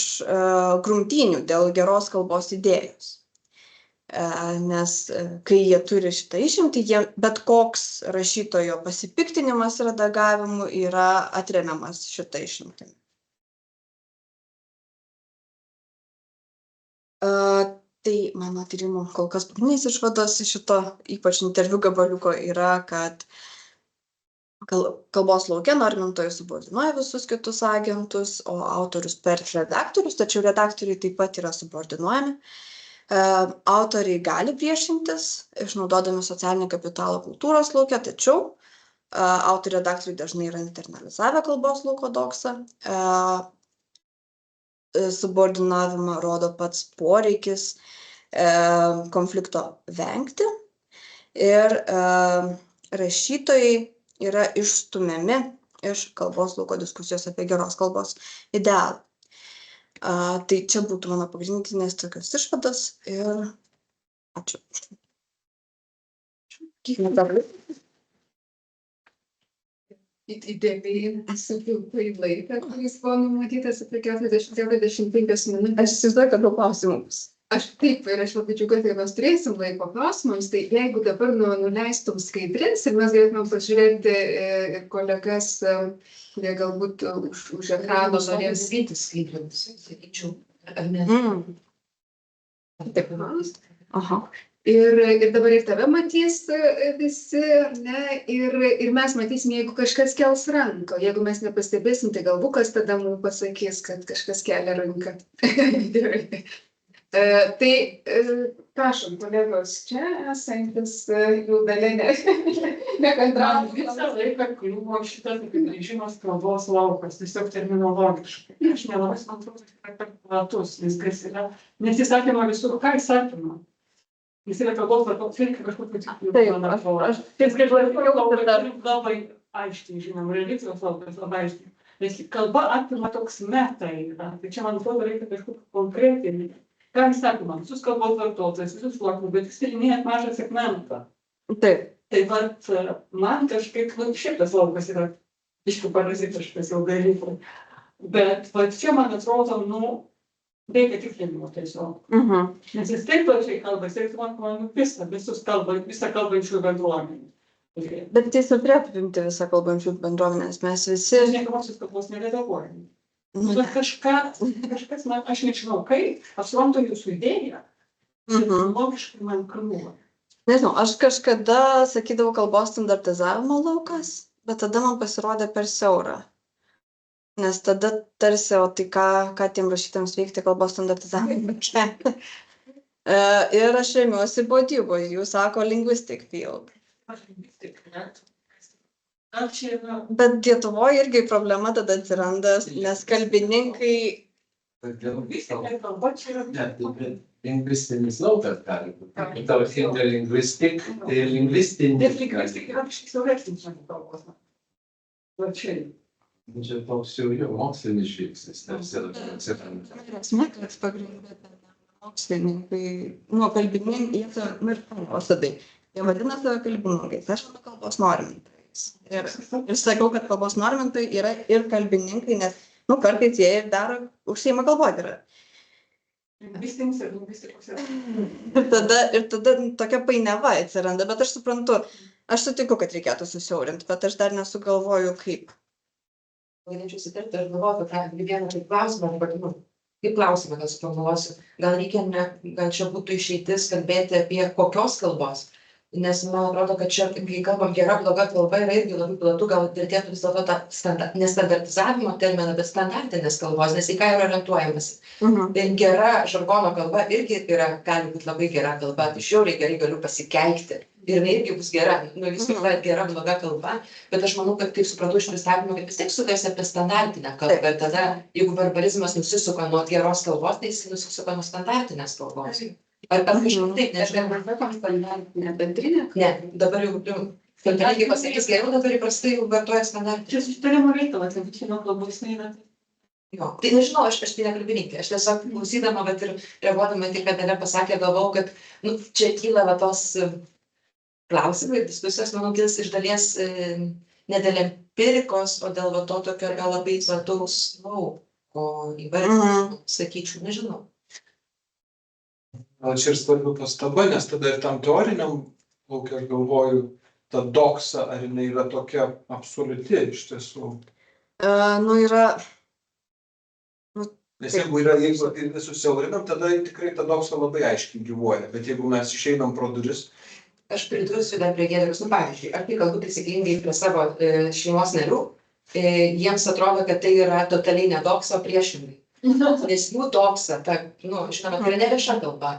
grumtynių dėl geros kalbos idėjos. Nes kai jie turi šitą išimtį, bet koks rašytojo pasipiktinimas redagavimu yra atremiamas šitą išimtimi. Tai mano tyrimų kol kas pagrindinės išvados iš šito, ypač interviu gabaliuko, yra, kad kalbos lauke normintojai subordinuoja visus kitus agentus, o autorius per redaktorius, tačiau redaktoriai taip pat yra subordinuojami. Autoriai gali priešintis, išnaudodami socialinį kapitalą kultūros lauke, tačiau autoriai redaktoriai dažnai yra internalizavę kalbos lauko doksą. Subordinavimą rodo pats poreikis konflikto vengti ir rašytojai yra išstumiami iš kalbos lauko diskusijos apie geros kalbos idealą. Tai čia būtų mano pagrindinės tokios išvados ir ačiū. Įdėmiai sutilpai laiką, kuris buvo numatytas apie 40-45 minutės. Aš įsivaizduoju, kad daug klausimų bus. Aš taip, ir aš labai džiaugiuosi, kad mes turėsim laiko klausimams, tai jeigu dabar nuleistum skaidrins ir mes galėtume pažiūrėti kolegas, kurie galbūt už ekrano norės. Skaidrins, sakyčiau, ar ne? Taip. Aha. Ir dabar ir tave matys visi, ar ne, ir mes matysim, jeigu kažkas kels ranką. Jeigu mes nepastebėsim, tai galbūt kas tada mums pasakys, kad kažkas kelia ranką. Gerai. Tai prašom, kolegos, čia esantis jų dalė Man nekantrauja. visą laiką kliuvo šitas apibrėžimas kalbos laukas, tiesiog terminologiškai. Aš nelabai suprantu, kad yra per platus viskas yra. Nes jis apima visur, ką jis apima. Jis yra kalbos vartotojas, reikia kažkokiu tikslu. Taip, aš Jis labai aiškiai, žinom, religijos laukas labai aiškiai. Nes kalba apima toks meta yra. Tai čia, man atrodo, reikia kažkokiu konkretinį. Ką jis apima? Visus kalbos vartotojus, visus sluoksnius, bet jis tyrinėja mažą segmentą. taip. Tai vat, man kažkaip, šiaip tas laukas yra biškį parazitiškas jau dalykų. Bet vat čia, man atrodo, reikia tikrinimo tiesiog. Nes jis taip plačiai kalba, jis taip man visą kalbančių bendruomenį. Bet jis ir turėtų apimti visą kalbančių bendruomenės, mes visi. Nekamosios kalbos neredaguojame. Bet kažkas man, aš nežinau kaip, aš suprantu jūsų idėją, bet logiškai man kliūva. Nežinau, aš kažkada sakydavau kalbos standartizavimo laukas, bet tada man pasirodė per siaura. Nes tada tarsi, o tai ką tiem rašytams veikti kalbos standartizavimo lauke. Ir aš remiuosi bodyboje, jūs sako linguistic field. Aš vis tik, net. Ar čia yra... Bet Lietuvoje irgi problema tada atsiranda, nes kalbininkai... Vis tik kalba čia yra... Ne, lingvistinis laukas gali būti. Tau interlingvistik, tai lingvistinis. Nes lingvistik yra kažkiek siauresnis negu kalbos. Plačiai. Čia toks jau mokslinis žingsnis, tarsi atsiranda. Esmė, kad pagrindė mokslininkai, kalbininkai, jie ir kalbos tada. Jie vadina save kalbininkais, aš esu kalbos normintais. Ir sakau, kad kalbos normintai yra ir kalbininkai, nes, kartais jie ir daro, užsiima kalbotyrą. Lingvistinis ir lingvistikos yra. Ir tada tokia painiava atsiranda, bet aš suprantu, aš sutinku, kad reikėtų susiaurinti, bet aš dar nesugalvoju kaip. Galėčiau įsitarti, aš galvoju, kad vieną kaip klausimą, kaip klausimą, gal suformuluosiu, gal čia būtų išeitis kalbėti apie kokios kalbos, nes man atrodo, kad čia, kai kalbam gera, bloga kalba yra irgi labai platu, gal vertėtų vis dėlto tą nestandartizavimo terminą, bet standartinės kalbos, nes į ką yra orientuojamasi. Tai gera žargono kalba irgi gali būti labai gera kalba, tai žiauriai gerai galiu pasikeikti. Ir jinai irgi bus gera, visų yra gera, bloga kalba, bet aš manau, kad taip suprantu iš pristatymo, kad vis tiek sukasi apie standartinę kalbą. Ir tada, jeigu barbarizmas nusisuka nuo geros kalbos, tai jis nusisuka nuo standartinės kalbos. Ar kažkaip taip, Standartinė bendrinė? Ne, dabar jau, kalbininkai pasakys geriau, dabar įprastai jau vartoja standartinę. Čia susitarimo reikalas, kad čia nuo kalbos neina. Jo, tai nežinau, aš tai nekalbininkė, aš tiesiog klausydama, bet ir reaguodama tai, kad Dalia pasakė, galvau, kad čia kyla tos klausimai, diskusijos, manau, kils iš dalies ne dėl empirikos, o dėl to tokio gal labai plataus lauko įvardinimo, sakyčiau, nežinau. Gal čia ir svarbi pastaba, nes tada ir tam teoriniam laukia, aš galvoju, ta doksa, ar jinai yra tokia absoliuti iš tiesų. Yra... Nes jeigu susiaurinam, tada tikrai ta doksa labai aiškiai gyvuoja, bet jeigu mes išeinam pro duris. Aš pridursiu dar prie Giedriaus, pavyzdžiui, aš tai kalbu taisyklingai prie savo šeimos narių, jiems atrodo, kad tai yra totaliai ne doksa, o priešingai. Nes jų doksa, žinoma, tai yra ne vieša kalba,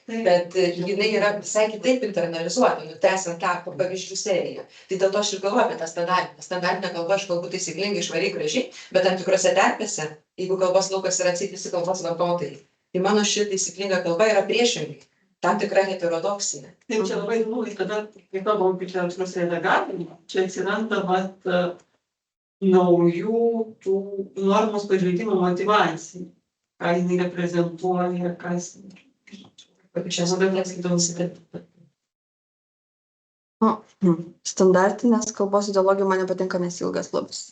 bet jinai yra visai kitaip internalizuota, tęsiant tą pavyzdžių seriją. Tai dėl to aš ir galvoju apie tą standartinę. Standartinę kalbą aš kalbu taisyklingai, švariai, gražiai, bet tam tikrose terpėse, jeigu kalbos laukas yra visi kalbos vartotojai, tai mano ši taisyklinga kalba yra priešingai. Tam tikra heterodoksinė. Taip, čia labai įdomu, tada, kai kalbam apie literatūros redagavimą, čia atsiranda naujų tų normos pažeidimo motyvacijų, ką jinai reprezentuoja, kas... Čia labai neskaitomus įtarpti. Standartinės kalbos ideologija man nepatinka, nes ilgas labas.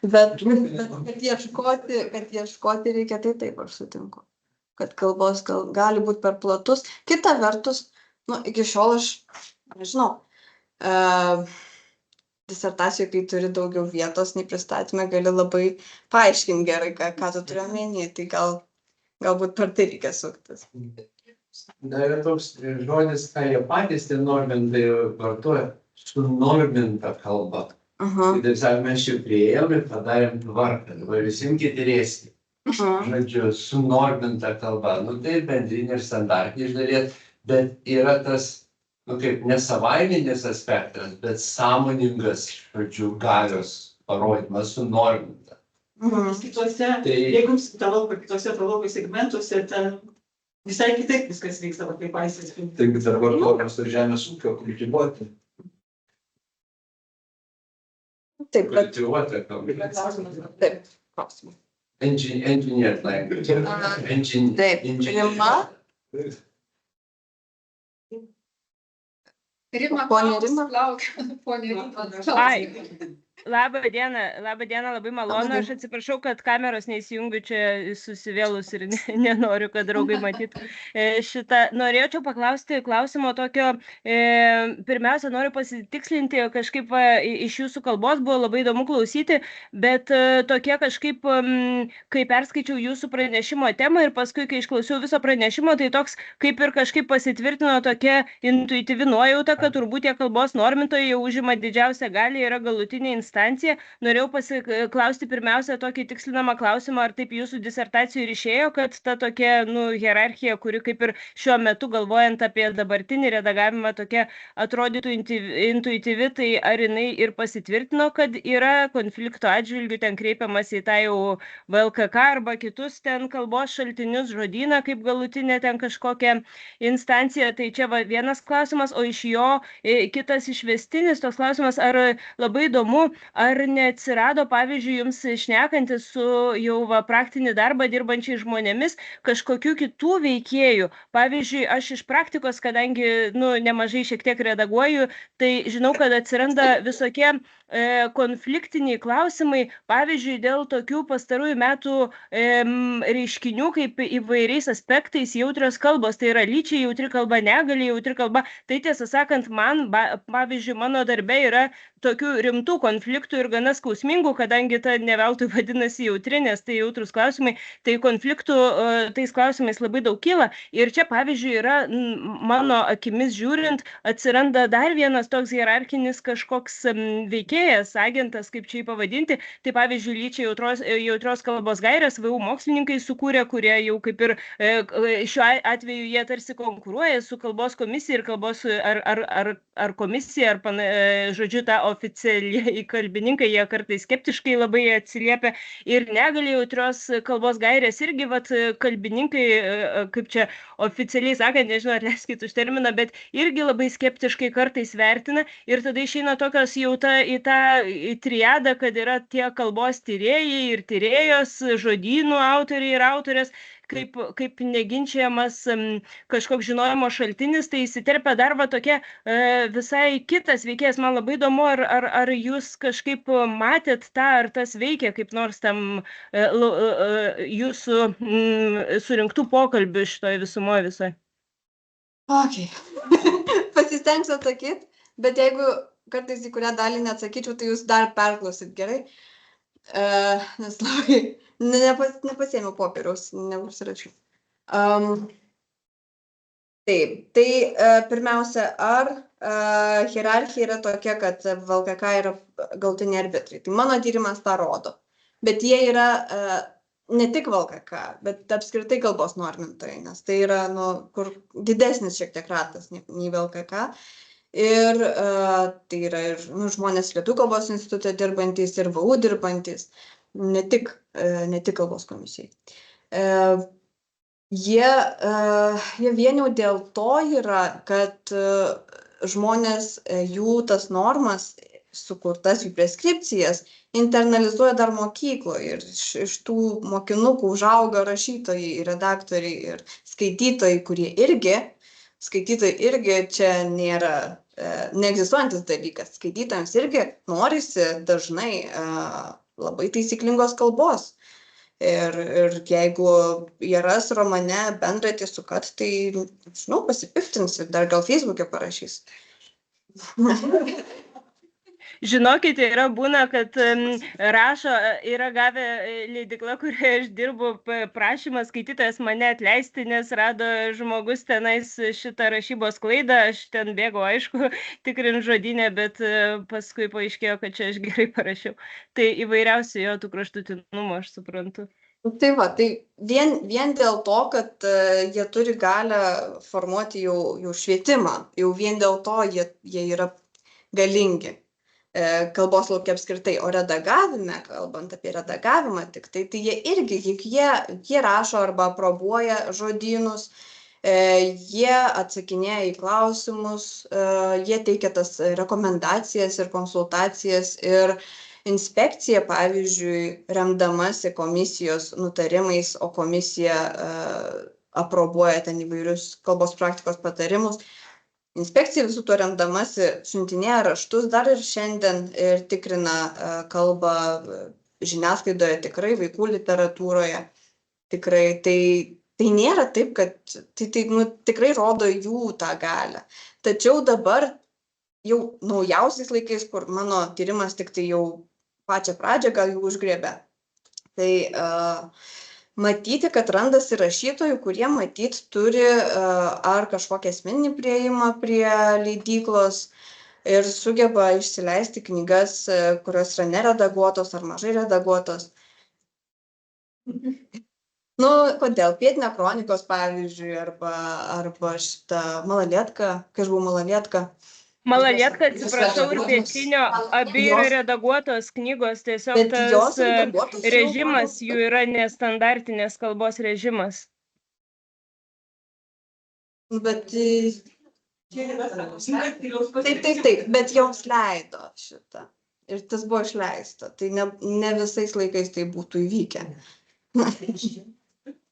Bet kad ieškoti reikia, tai taip aš sutinku. Kad kalbos gali būti per platus. Kita vertus, iki šiol aš, nežinau, disertacijoje, kai turi daugiau vietos, nei pristatymę, gali labai paaiškinti gerai, ką tu turi omeny, tai galbūt per tai reikia suktis. Dar yra toks žodis, ką jie patys tie normintai vartoja, sunorminta kalba. Tai taip sakant, mes čia priėjom ir padarėm tvarką, dabar visimkit ir ėskit. Žodžiu, sunorminta kalba, nu tai bendrinė ir standartinė iš dalies, bet yra tas, nu kaip nesavaiminis aspektas, bet sąmoningas, žodžiu, galios parodymas sunorminta. Kitose, jeigu kitose talokų segmentuose, ten visai kitaip viskas vyksta, kaip aisės. Taigi dar vartojimas ir žemės ūkio kultivuoti. Taip, bet Kultivuota kalba. taip, klausimai. Engineered language. Taip, Rima, Rima, Ponia Rima. laukia. Ponia Rima. Ai, labą dieną, labai malonu. Aš atsiprašau, kad kameros neįsijungiu čia susivėlus ir nenoriu, kad draugai matytų šitą. Norėčiau paklausti klausimo tokio, pirmiausia, noriu pasitikslinti, kažkaip iš jūsų kalbos buvo labai įdomu klausyti, bet tokie kažkaip, kai perskaičiau jūsų pranešimo temą ir paskui, kai išklausiau viso pranešimo, tai toks kaip ir kažkaip pasitvirtino tokia intuityvi nuojauta, kad turbūt tie kalbos normintojai jau užima didžiausią galią, yra galutinė instancija. Norėjau pasiklausti pirmiausia tokį tikslinamą klausimą, ar taip jūsų disertacijų ir išėjo, kad ta tokia hierarchija, kuri kaip ir šiuo metu galvojant apie dabartinį redagavimą tokia atrodytų intuityvi, tai ar jinai ir pasitvirtino, kad yra konflikto atžvilgių, ten kreipiamas į tą jau VLKK arba kitus ten kalbos šaltinius, žodyną kaip galutinė ten kažkokia instancija. Tai čia vienas klausimas, o iš jo kitas išvestinis toks klausimas, ar labai įdomu, ar neatsirado, pavyzdžiui, jums šnekantis su jau praktinį darbą dirbančiai žmonėmis kažkokių kitų veikėjų. Pavyzdžiui, aš iš praktikos, kadangi nemažai šiek tiek redaguoju, tai žinau, kad atsiranda visokie konfliktiniai klausimai, pavyzdžiui, dėl tokių pastarųjų metų reiškinių, kaip įvairiais aspektais jautrios kalbos, tai yra lyčiai jautri kalba, negaliai jautri kalba. Tai tiesą sakant, man, pavyzdžiui, mano darbe yra tokių rimtų konfliktų ir gana skausmingų, kadangi ta ne veltui vadinasi jautri, nes tai jautrus klausimai, tai konfliktų tais klausimais labai daug kyla. Ir čia, pavyzdžiui, yra mano akimis žiūrint, atsiranda dar vienas toks hierarchinis kažkoks veikėjas, agentas, kaip čia jį pavadinti. Tai pavyzdžiui, lyčiai jautrios kalbos gairės VU mokslininkai sukūrė, kurie jau kaip ir šiuo atveju jie tarsi konkuruoja su kalbos komisija ir kalbos ar komisija, ar žodžiu, ta oficialiai kalbininkai, jie kartais skeptiškai labai atsiliepia. Ir negaliai jautrios kalbos gairės irgi, kalbininkai, kaip čia oficialiai sakant, nežinau, ar leiskit už terminą, bet irgi labai skeptiškai kartais vertina. Ir tada išeina tokios jau į tą triadą, kad yra tie kalbos tyrėjai ir tyrėjos, žodynų autoriai ir autorės, kaip neginčiamas kažkoks žinojimo šaltinis, tai įsiterpia dar tokia visai kitas veikėjas. Man labai įdomu, ar jūs kažkaip matėt tą, ar tas veikia kaip nors tam jūsų surinktų pokalbių šitoje visumoje visoje. Okay. Pasistengsiu atsakyti, bet jeigu kartais į kurią dalį neatsakyčiau, tai jūs dar perklausit, gerai? Nes labai nepasėmiau popieriaus, neužsirašiau. Taip, tai pirmiausia, ar hierarchija yra tokia, kad VLKK yra galutiniai arbitrai. Tai mano tyrimas tą rodo. Bet jie yra ne tik VLKK, bet apskritai kalbos normintojai, nes tai yra kur didesnis šiek tiek ratas nei VLKK. Ir tai yra ir žmonės Lietuvių kalbos institute dirbantys ir VU dirbantys, ne tik kalbos komisijai. Jie vien jau dėl to yra, kad žmonės jų tas normas, sukurtas jų preskripcijas, internalizuoja dar mokykloje ir iš tų mokinukų užauga rašytojai, redaktoriai ir skaitytojai, kurie irgi čia nėra neegzistuojantis dalykas. Skaitytojams irgi norisi dažnai labai taisyklingos kalbos. Ir jeigu jie ras romane bendratį su kad, tai, žinau, pasipiktins ir dar gal Facebook'e parašys. Žinokite, yra būna, kad rašo, yra gavę leidykla, kurioje aš dirbu, prašymą skaitytojas mane atleisti, nes rado žmogus tenais šitą rašybos klaidą, aš ten bėgau, aišku, tikrin žodinę, bet paskui paaiškėjo, kad čia aš gerai parašiau. Tai įvairiausių jo tų kraštutinumų, aš suprantu. Tai va, tai vien dėl to, kad jie turi galę formuoti jau švietimą, jau vien dėl to jie yra galingi kalbos lauke apskritai, o redagavime, kalbant apie redagavimą tik tai jie irgi, jie rašo arba aprobuoja žodynus, jie atsakinėja į klausimus, jie teikia tas rekomendacijas ir konsultacijas ir inspekcija, pavyzdžiui, remdamasi komisijos nutarimais, o komisija aprobuoja ten įvairius kalbos praktikos patarimus, inspekcija visų to remdamasi siuntinėja raštus dar ir šiandien ir tikrina kalbą žiniasklaidoje tikrai, vaikų literatūroje tikrai. Tai nėra taip, kad tai tikrai rodo jų tą galią. Tačiau dabar jau naujausiais laikais, kur mano tyrimas tik tai jau pačią pradžią gal jau užgriebė. Tai matyti, kad randasi rašytojų, kurie matyt turi ar kažkokią asmeninį priėjimą prie leidyklos ir sugeba išsileisti knygas, kurios yra neredaguotos ar mažai redaguotos. Nu, kodėl? Pietinė kronikos, pavyzdžiui, arba šitą Malalietka, kai aš buvau Malalietka. Malalietka, atsiprašau, ir Pietinio, abi yra redaguotos knygos, tiesiog tas režimas jų yra nestandartinės kalbos režimas. Bet taip, bet joms leido šitą. Ir tas buvo išleista. Tai ne visais laikais tai būtų įvykę.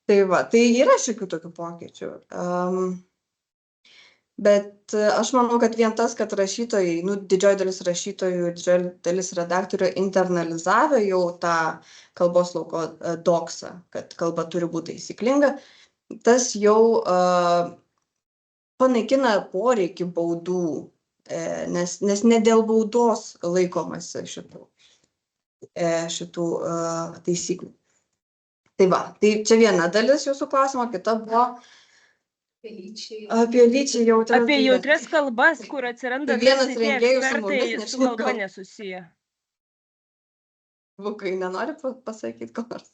Tai va, tai yra šiokių tokių pokyčių. Bet aš manau, kad vien tas, kad rašytojai, didžioji dalis rašytojų, didžioji dalis redaktorių internalizavę jau tą kalbos lauko doksą, kad kalba turi būti taisyklinga, tas jau panaikina poreikį baudų, nes ne dėl baudos laikomasi šitų taisyklių. Tai va, tai čia viena dalis jūsų klausimo, kita buvo apie lyčiai jautrias. Apie jautrias kalbas, kur atsiranda vienas rengėjų su ekspertai mumis, su kalba nesusiję. Vukai, nenori pasakyti ko nors?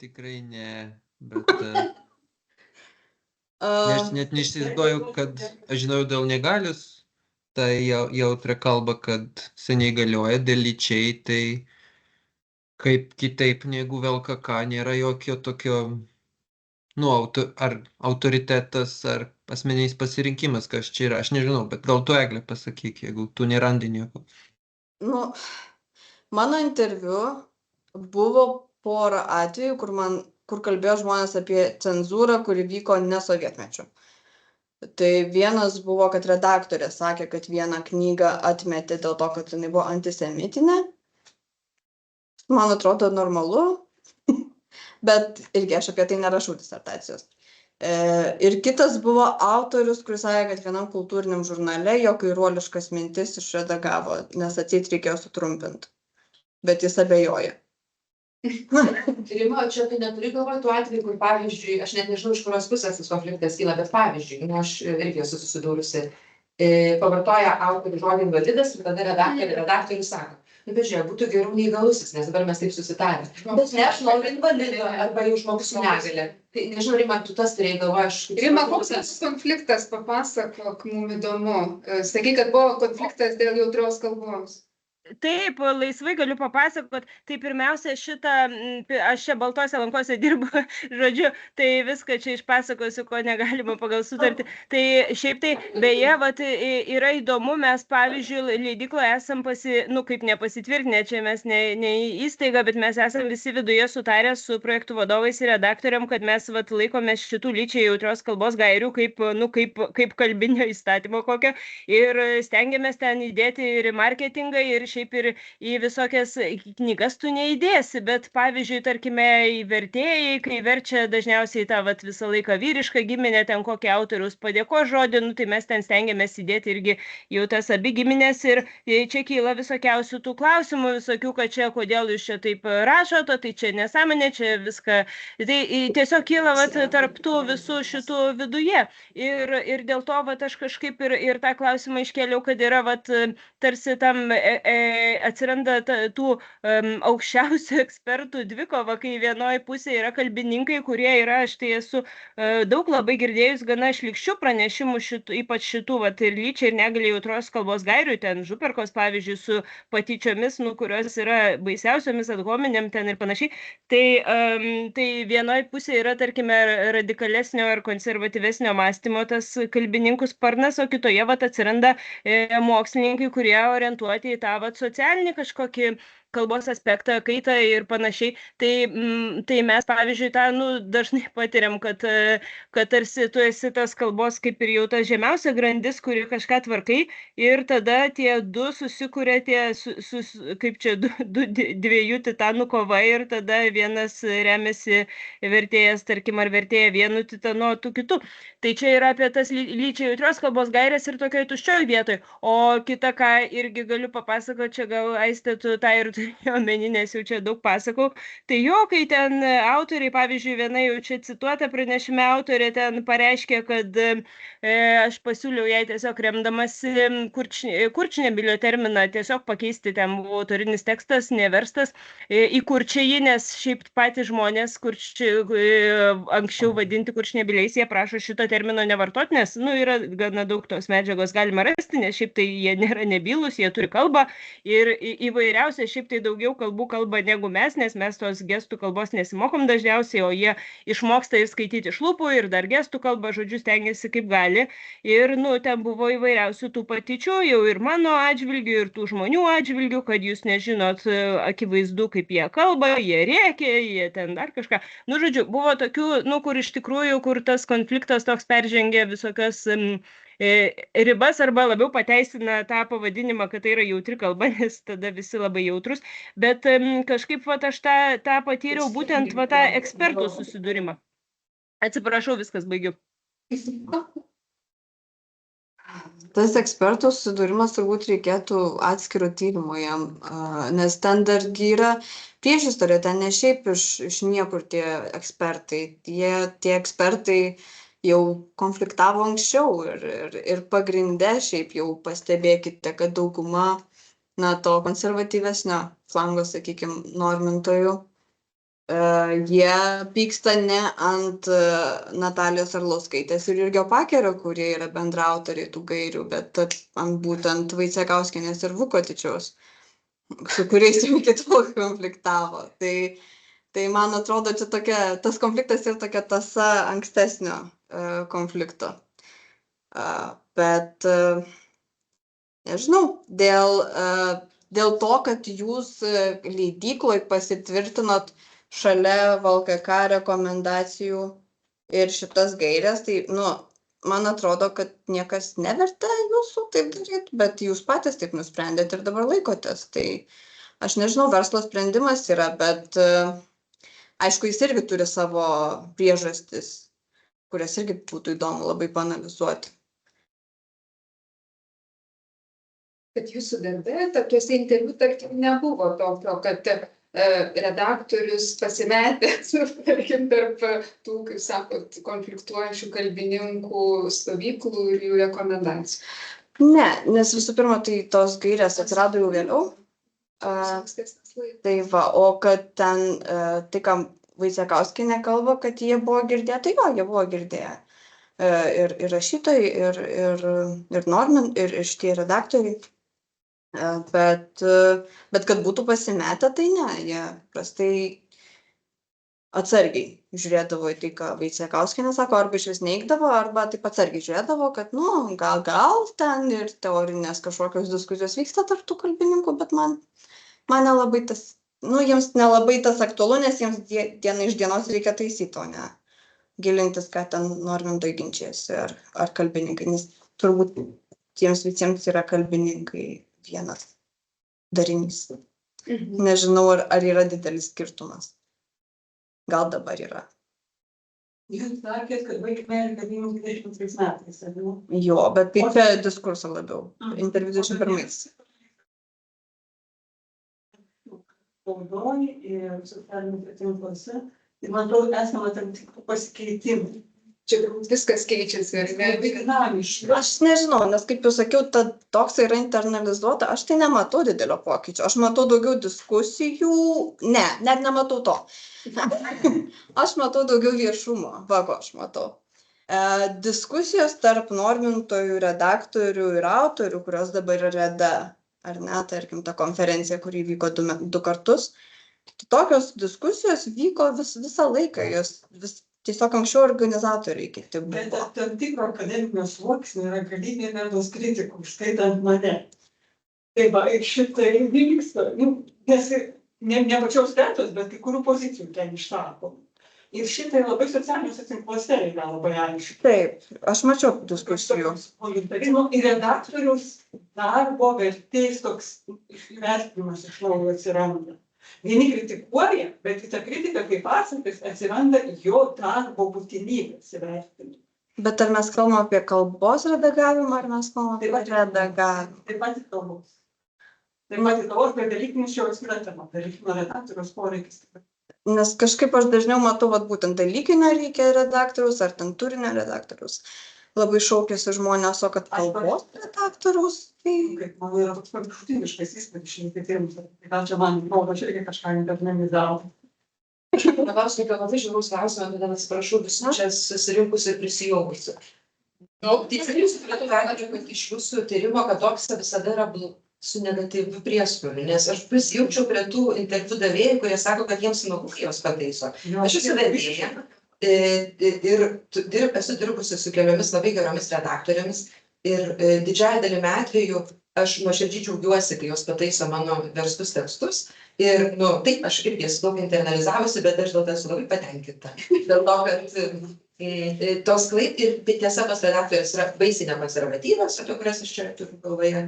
Tikrai ne, bet aš net neišsivaizduoju, kad aš žinau dėl negalios, tai jautrą kalbą, kad seniai galioja, dėl lyčiai, tai kaip kitaip negu VLKK nėra jokio tokio ar autoritetas, ar asmeninis pasirinkimas, kas čia yra. Aš nežinau, bet gal tu, Eglė, pasakyk, jeigu tu nerandi nieko. Mano interviu buvo pora atvejų, kur kalbėjo žmonės apie cenzūrą, kuri vyko ne sovietmečiu. Tai vienas buvo, kad redaktorė sakė, kad vieną knygą atmetė dėl to, kad jinai buvo antisemitinė. Man atrodo normalu. Bet irgi aš apie tai nerašau disertacijos. Ir kitas buvo autorius, kuris sakė, kad vienam kultūriniam žurnale jo kairuoliškas mintis išredagavo, nes atseit reikėjo sutrumpinti. Bet jis abejoja. Rima, čia tai neturi galvoj tų atvejų, kur pavyzdžiui, aš net nežinau, iš kurios pusės tas konfliktas kyla, bet pavyzdžiui, aš irgi esu susidūrusi, pavartoja autorių žodį invalidas ir tada redaktorius sako, bet žiūrėk, būtų geriau neįgalusis, nes dabar mes taip susitarėm. Bet ne, aš noriu invalido arba jau žmogus su negalia. Tai nežinau, Rima, tu tas turėjai galvoje, aš... Rima, koks tas konfliktas, papasakok, mums įdomu. Sakai, kad buvo konfliktas dėl jautrios kalbos. Taip, laisvai galiu papasakot. Tai pirmiausia, aš čia Baltose lankose dirbu, žodžiu, tai viską čia išpasakosiu, ko negalima pagal sutartį. Tai šiaip tai, beje, yra įdomu, mes, pavyzdžiui, leidykloje esam kaip nepasitvirtinę, čia mes ne įstaiga, bet mes esam visi viduje sutarę su projektų vadovais ir redaktoriam, kad mes laikomės šitų lyčiai jautrios kalbos gairių kaip kalbinio įstatymo kokio ir stengiamės ten įdėti ir į marketingą, ir šiaip ir į visokias knygas tu neįdėsi, bet pavyzdžiui, tarkime, į vertėjai, kai verčia dažniausiai tą visą laiką vyrišką giminę, ten kokį autoriaus padėko žodį, nu, tai mes ten stengiamės įdėti irgi jau tas abi giminės ir čia kyla visokiausių tų klausimų, visokių, kad čia kodėl jūs čia taip rašote, tai čia nesąmonė, čia viską. Tai tiesiog kyla tarp tų visų šitų viduje. Ir dėl to aš kažkaip ir tą klausimą iškėliau, kad yra tarsi tam atsiranda tų aukščiausių ekspertų dvikova, kai vienoje pusėje yra kalbininkai, kurie yra, aš tai esu daug labai girdėjus gana šlykščių pranešimų, ypač šitų ir lyčiai ir negaliai jautrios kalbos gairių, ten Župerkos pavyzdžiui su patyčiomis, kurios yra baisiausiomis ad hominem ten ir panašiai. Tai vienoje pusėje yra, tarkime, radikalesnio ir konservatyvesnio mąstymo tas kalbininkų sparnas, o kitoje atsiranda mokslininkai, kurie orientuoti į tą socialinį kažkokį kalbos aspektą, kaitą ir panašiai. Tai mes, pavyzdžiui, tą dažnai patiriam, kad tarsi tu esi tas kalbos kaip ir jau ta žemiausia grandis, kuri kažką tvarkai ir tada tie du susikuria kaip čia dviejų titanų kova ir tada vienas remiasi vertėjas, tarkim, ar vertėja vienu titanu, o tu kitu. Tai čia yra apie tas lyčiai jautrios kalbos gairės ir tokioje tuščioj vietoje. O kita, ką irgi galiu papasakoti, čia gal Aistė tu tą ir turėjau omeny, nes jau čia daug pasakau. Tai jo, kai ten autoriai, pavyzdžiui, viena jau čia cituota pranešime autorė ten pareiškė, kad aš pasiūliau jai tiesiog remdamasi kurčnebylio terminą, tiesiog pakeisti, ten buvo autorinis tekstas, neverstas, į kurčiai, nes šiaip patys žmonės anksčiau vadinti kurčnebyliais, jie prašo šito termino nevartoti, nes yra gana daug tos medžiagos galima rasti, nes šiaip tai jie nėra nebylus, jie turi kalbą ir įvairiausia, šiaip tai daugiau kalbų kalba negu mes, nes mes tos gestų kalbos nesimokom dažniausiai, o jie išmoksta ir skaityti iš lūpų ir dar gestų kalbą, žodžiu, stengiasi kaip gali. Ir, ten buvo įvairiausių tų patyčių, jau ir mano atžvilgių, ir tų žmonių atžvilgių, kad jūs nežinot akivaizdu, kaip jie kalba, jie rėkia, jie ten dar kažką. Žodžiu, buvo tokių, kur iš tikrųjų, kur tas konfliktas toks peržengė visokias ribas arba labiau pateisina tą pavadinimą, kad tai yra jautri kalba, nes tada visi labai jautrus. Bet kažkaip aš tą patyriau būtent tą ekspertų susidūrimą. Atsiprašau, viskas baigiu. Tas ekspertų susidūrimas turbūt reikėtų atskiro tyrimo jam, nes ten dargi yra priešistorė, ten ne šiaip iš niekur tie ekspertai. Tie ekspertai jau konfliktavo anksčiau ir pagrinde šiaip jau pastebėkite, kad dauguma to konservatyvesnio flango, sakykime, normintojų, jie pyksta ne ant Natalijos Arlauskaitės ir Jurgio Pakerio, kurie yra bendraautoriai tų gairių, bet ant būtent Vaicekauskienės ir Vukotičiaus, su kuriais jau iki tol konfliktavo. Tai man atrodo, čia tas konfliktas yra tokia tąsa ankstesnio konflikto. Bet nežinau, dėl to, kad jūs leidykloj pasitvirtinot šalia VLKK rekomendacijų ir šitas gairias, tai, man atrodo, kad niekas neverta jūsų taip daryti, bet jūs patys taip nusprendėt ir dabar laikotės. Tai aš nežinau, verslo sprendimas yra, bet aišku, jis irgi turi savo priežastis, kurias irgi būtų įdomu labai paanalizuoti. Bet jūsų darbe, tuose interviu, tarkim, nebuvo tokio, kad redaktorius pasimetė, tarkim, tarp tų, kaip sakot, konfliktuojančių kalbininkų stovyklų ir jų rekomendacijų. Ne, nes visų pirma, tai tos gairės atsirado jau vėliau. Tai o kad ten, tai ką Vaicekauskienė kalba, kad jie buvo girdėję, tai jie buvo girdėję. Ir rašytojai, ir šitie redaktoriai. Bet kad būtų pasimetę, tai ne, jie prastai atsargiai žiūrėdavo į tai, ką Vaicekauskienė sako, arba iš vis neigdavo, arba taip atsargiai žiūrėdavo, kad, gal ten ir teorinės kažkokios diskusijos vyksta tarp tų kalbininkų, bet man nelabai tas, jiems nelabai tas aktualu, nes jiems diena iš dienos reikia taisyti, o ne gilintis, ką ten normintojai ginčiasi ar kalbininkai, nes turbūt tiems visiems yra kalbininkai vienas darinys. Nežinau, ar yra didelis skirtumas. Gal dabar yra. Jūs sakėt, kad baigime akademijos 22 metais, ar ne? Jo, bet tai čia diskurso labiau. Interviu 21. Spaudoj ir socialiniuose tinkluose. Ir man atrodo, esame tam tikrų pasikeitimų. Čia turbūt viskas keičiasi, ar ne? Dinamiškai. Aš nežinau, nes kaip jau sakiau, ta doxa yra internalizuota, aš tai nematau didelio pokyčio. Aš matau daugiau diskusijų, net nematau to. Aš matau daugiau viešumo, ko aš matau. Diskusijos tarp normintojų, redaktorių ir autorių, kurios dabar yra reda, ar ne, tarkim, ta konferencija, kuri vyko 2 kartus. Tokios diskusijos vyko visą laiką, jos tiesiog anksčiau organizatoriai kiti Bet buvo. tam tikro akademinio sluoksnio yra galybė nedos kritikų, skaitant mane. Tai va, ir šitai vyksta, nes ne pačios tetos, bet kai kurių pozicijų ten išsako. Ir šitai labai socialiniuose tinkluose yra labai aišku. Taip, aš mačiau diskusijų. Ir redaktorius darbo vertės toks įvertinimas iš naujo atsiranda. Vieni kritikuoja, bet į tą kritiką kaip pasakas atsiranda jo darbo būtinybės įvertinti. Bet ar mes kalbame apie kalbos redagavimą, ar mes kalbame apie redagavimą? Taip pat ir kalbos. Taip pat ir kalbos, bet dalykinis jau atskirtama, dalykinio redaktoriaus poreikis. Nes kažkaip aš dažniau matau, vat, būtent dalykinio reikia redaktoriaus, ar ten turinio redaktoriaus. Labai šaukiasi žmonės, o kad kalbos redaktoriaus, tai... Kaip man yra toks paviršutiniškas įspūdis šiandien. Gal čia man atrodo, aš irgi kažką internalizavau. Aš paklausiu, kad labai žiauraus klausimo, todėl atsiprašau visų čia susirinkusių ir prisijungusių. Teisingai supratau, kad iš jūsų tyrimo, kad doxa visada yra su negatyviu prieskoniu, nes aš prisijungčiau prie tų interviu davėjų, kurie sako, kad jiems smagu, kai jos pataiso. Aš esu vedėja ir esu dirbusi su keliomis labai geromis redaktorėmis ir didžiąją dalimi atveju aš nuoširdžiai džiaugiuosi, kai jos pataiso mano verstus tekstus. Ir, taip, aš irgi esu daug internalizavusi, bet aš dėl to esu labai patenkinta. Dėl to, kad tos ir tiesa, tos redaktorės yra baisiai nekonservatyvios, apie kurias aš čia turiu galvoje.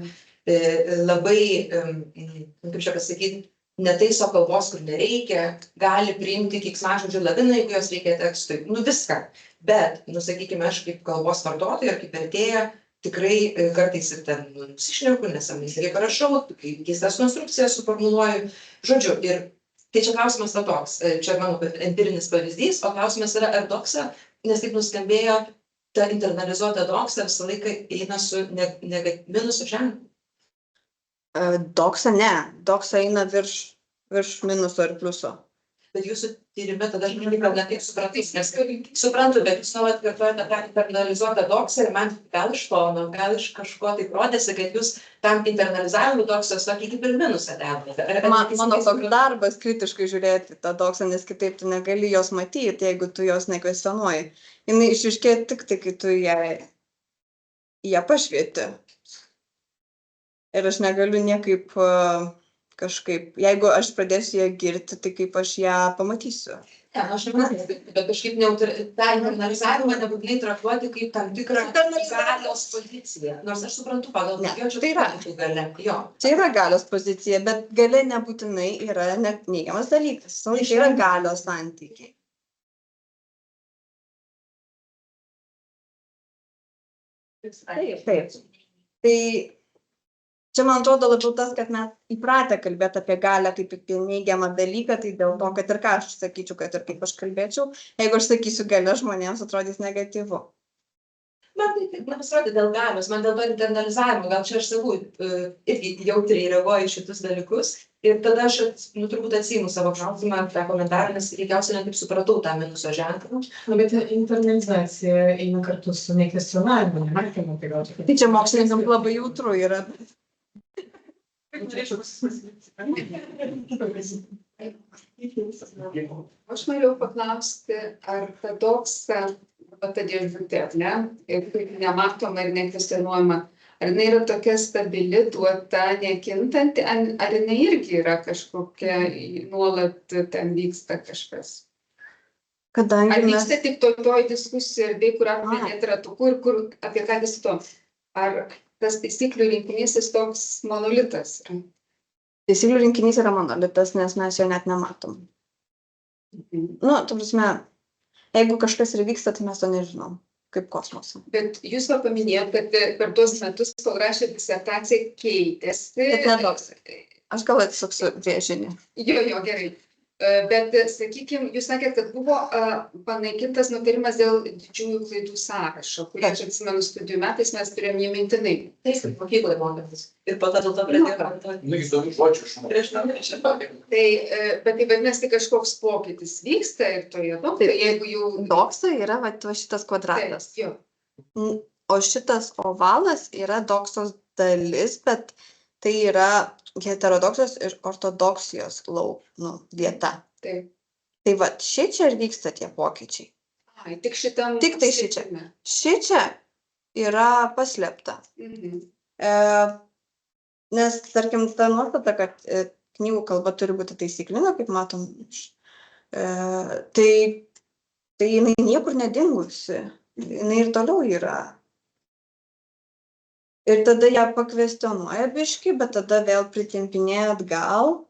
Labai, kaip čia pasakyti, netaiso kalbos, kur nereikia, gali priimti keiksmažodžių laviną, jeigu jos reikia tekstui, viską. Bet, sakykime, aš kaip kalbos vartotoja ar kaip vertėja, tikrai kartais ir ten nusišneku, nesąmoningai parašau, keistas konstrukcijas suformuluoju. Žodžiu, ir tai čia klausimas toks, čia mano empirinis pavyzdys, o klausimas yra, ar doxa, nes taip nuskambėjo, ta internalizuota doxa visą laiką eina su minuso ženklu. Doxa ne, doxa eina virš minuso ir pliuso. Bet jūsų tyrime tada aš gal ne taip supratys, nes suprantu, bet jūs nuolat kartuojate tą internalizuotą doxą ir man gal iš tono, gal iš kažko taip rodėsi, kad jūs tam internalizavimui doxos tokį kaip ir minusą dedate. Mano toks darbas kritiškai žiūrėti tą doxą, nes kitaip tu negali jos matyti, jeigu tu jos nekvestionuoji. Jinai išryškėja tik tai, kai tu ją pašvieti. Ir aš negaliu niekaip kažkaip, jeigu aš pradėsiu ją girti, tai kaip aš ją pamatysiu. Ne, aš nemanau, bet kažkaip tą internalizavimą nebūtinai traktuoti kaip tam tikrą galios poziciją. Nors aš suprantu, pagal jaučiu, tai yra galia. Čia yra galios pozicija, bet galia nebūtinai yra neigiamas dalykas. Tai yra galios santykiai. Taip. Tai čia man atrodo labiau tas, kad mes įpratę kalbėti apie galią kaip apie neigiamą dalyką, tai dėl to, kad ir ką aš sakyčiau, kad ir kaip aš kalbėčiau, jeigu aš sakysiu galia, žmonėms atrodys negatyvu. Man tai nepasirodė dėl galios, man dėl to internalizavimo, gal čia aš savų irgi jautriai reaguoju šitus dalykus ir tada aš turbūt atsiimu savo klausimą, tą komentarą, nes reikiausiai netaip supratau tą minuso ženklą. Bet internalizacija eina kartu su nekvestionavimu, nematymu, tai gal čia. Tai čia mokslininkams labai jautru yra. Aš norėjau paklausti, ar ta doxa, ta dėžutė, ne, ir nematoma ir nekvestionuojama, ar jinai yra tokia stabili, duota, nekintanti, ar jinai irgi yra kažkokia, nuolat ten vyksta kažkas? Kadangi Ar vyksta tik toj diskusijų erdvėj, kur apminėt ratukų ir kur apie ką diskutuojam? Ar tas taisyklių rinkinys jis toks monolitas yra? Taisyklių rinkinys yra monolitas, nes mes jo net nematom. Nu, tu prasme, jeigu kažkas ir vyksta, tai mes to nežinom, kaip kosmose. Bet jūs paminėjot, kad per tuos metus, kol rašėt disertaciją, keitėsi. Bet nedoks. Aš gal tiesiog su brėžinį. Jo, gerai. Bet, sakykime, jūs sakėt, kad buvo panaikintas nutarimas dėl didžiųjų klaidų sąrašo, kurį aš atsimenu studijų metais mes turėjom jį mintinai. Taip, kaip mokykloje mokytis. Ir po to dėl to pradėjome kartuoti. Nu, įdomių žodžių išmokti. Prieš tą nežinojau. Tai, bet tai vadinasi, kažkoks pokytis vyksta ir toje doktoje, jeigu jau... Doksa yra va šitas kvadratas. Jo. O šitas ovalas yra doksos dalis, bet tai yra heterodoksijos ir ortodoksijos vieta. Taip. Tai va, šičia ir vyksta tie pokyčiai. Ai, tik šitam... Tik tai šičia. Šičia yra paslėpta. Nes, tarkim, ta nuostata, kad knygų kalba turi būti taisyklinga, kaip matom, tai jinai niekur nedingusi. Jinai ir toliau yra. Ir tada ją pakvestionuoja biškį, bet tada vėl pritempinėja atgal,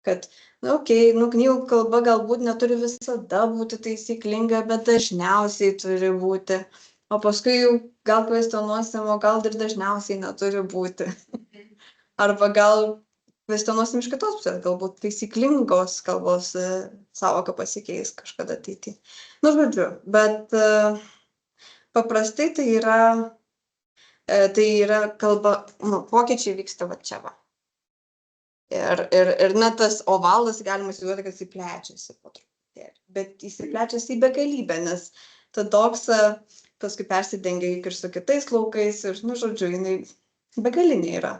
kad, knygų kalba galbūt neturi visada būti taisyklinga, bet dažniausiai turi būti. O paskui jau gal kvestionuosim, o gal ir dažniausiai neturi būti. Arba gal kvestionuosim iš kitos pusės, galbūt taisyklingos kalbos sąvoka pasikeis kažkada ateityje. Nu, žodžiu, bet paprastai tai yra kalba, pokyčiai vyksta va čia va. Ir na, tas ovalas galima įsivaizduoti, kad jis plečiasi po truputėlį, bet jis plečiasi į begalybę, nes ta doksa paskui persidengia ir su kitais laukais ir, nu, žodžiu, jinai begalinė yra.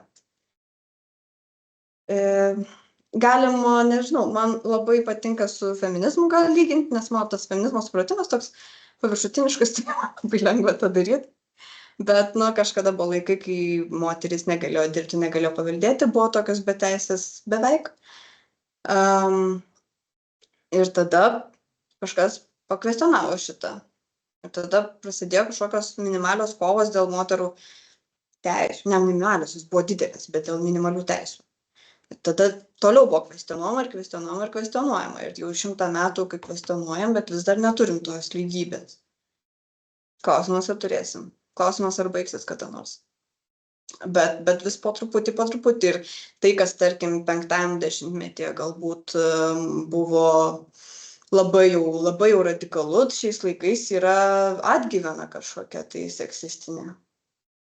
Galima, nežinau, man labai patinka su feminizmu gal lyginti, nes mano tas feminizmo supratimas toks paviršutiniškas, tai labai lengva tą daryti. Bet, kažkada buvo laikai, kai moteris negalėjo dirbti, negalėjo paveldėti, buvo tokios beteisės beveik. Ir tada kažkas pakvestionavo šitą. Ir tada prasidėjo kažkokios minimalios kovos dėl moterų teisių. Ne minimalios, jis buvo didelis, bet dėl minimalių teisių. Ir tada toliau buvo kvestionuojama. Ir jau 100 metų, kai kvestionuojam, bet vis dar neturim tos lygybės. Klausimas, ar turėsim. Klausimas, ar baigsis kada nors. Bet vis po truputį. Ir tai, kas, tarkim, 5-ame dešimtmetyje galbūt buvo labai jau radikalu, šiais laikais yra atgyvena kažkokia tai seksistinė.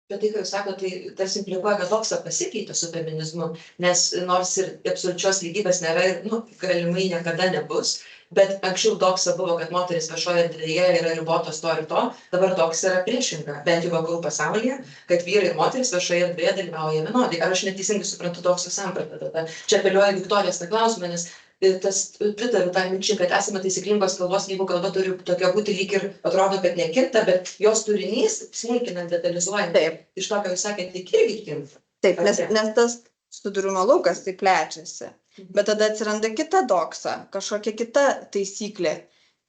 Bet tai, kai jūs sakote, tai tarsi implikuoja, kad doksa pasikeitė su feminizmu, nes nors ir absoliučios lygybės nėra ir, galimai niekada nebus, bet anksčiau doksa buvo, kad moteris viešoje erdvėje yra ribotos to ir to, dabar doksa yra priešinga, bent jau vakarų pasaulyje, kad vyrai ir moteris viešoje erdvėje dalyvauja vienodai. Ar aš neteisingai suprantu dokso sampratą tada? Čia apeliuoja Viktorijos tą klausimą, nes pritariu tą minčiai, kad esame taisyklingos kalbos, jeigu kalba turi tokia būti lyg ir atrodo, kad nekinta, bet jos turinys, smulkinant, detalizuojant, iš to, ką jūs sakėte, tik irgi kinta. Taip, nes tas sudūrimo laukas tai plečiasi. Bet tada atsiranda kita doksa, kažkokia kita taisyklė,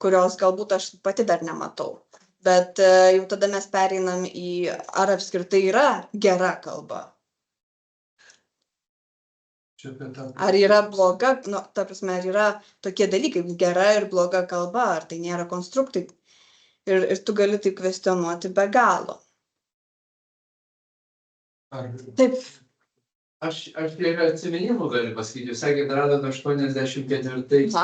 kurios galbūt aš pati dar nematau. Bet jau tada mes pereinam į, ar apskritai yra gera kalba. Ar yra bloga, ta prasme, ar yra tokie dalykai, gera ir bloga kalba, ar tai nėra konstruktai. Ir tu gali tai kvestionuoti be galo. Taip. Aš ir atsiminimų galiu pasakyti, jūs sakėte, radot 84-ais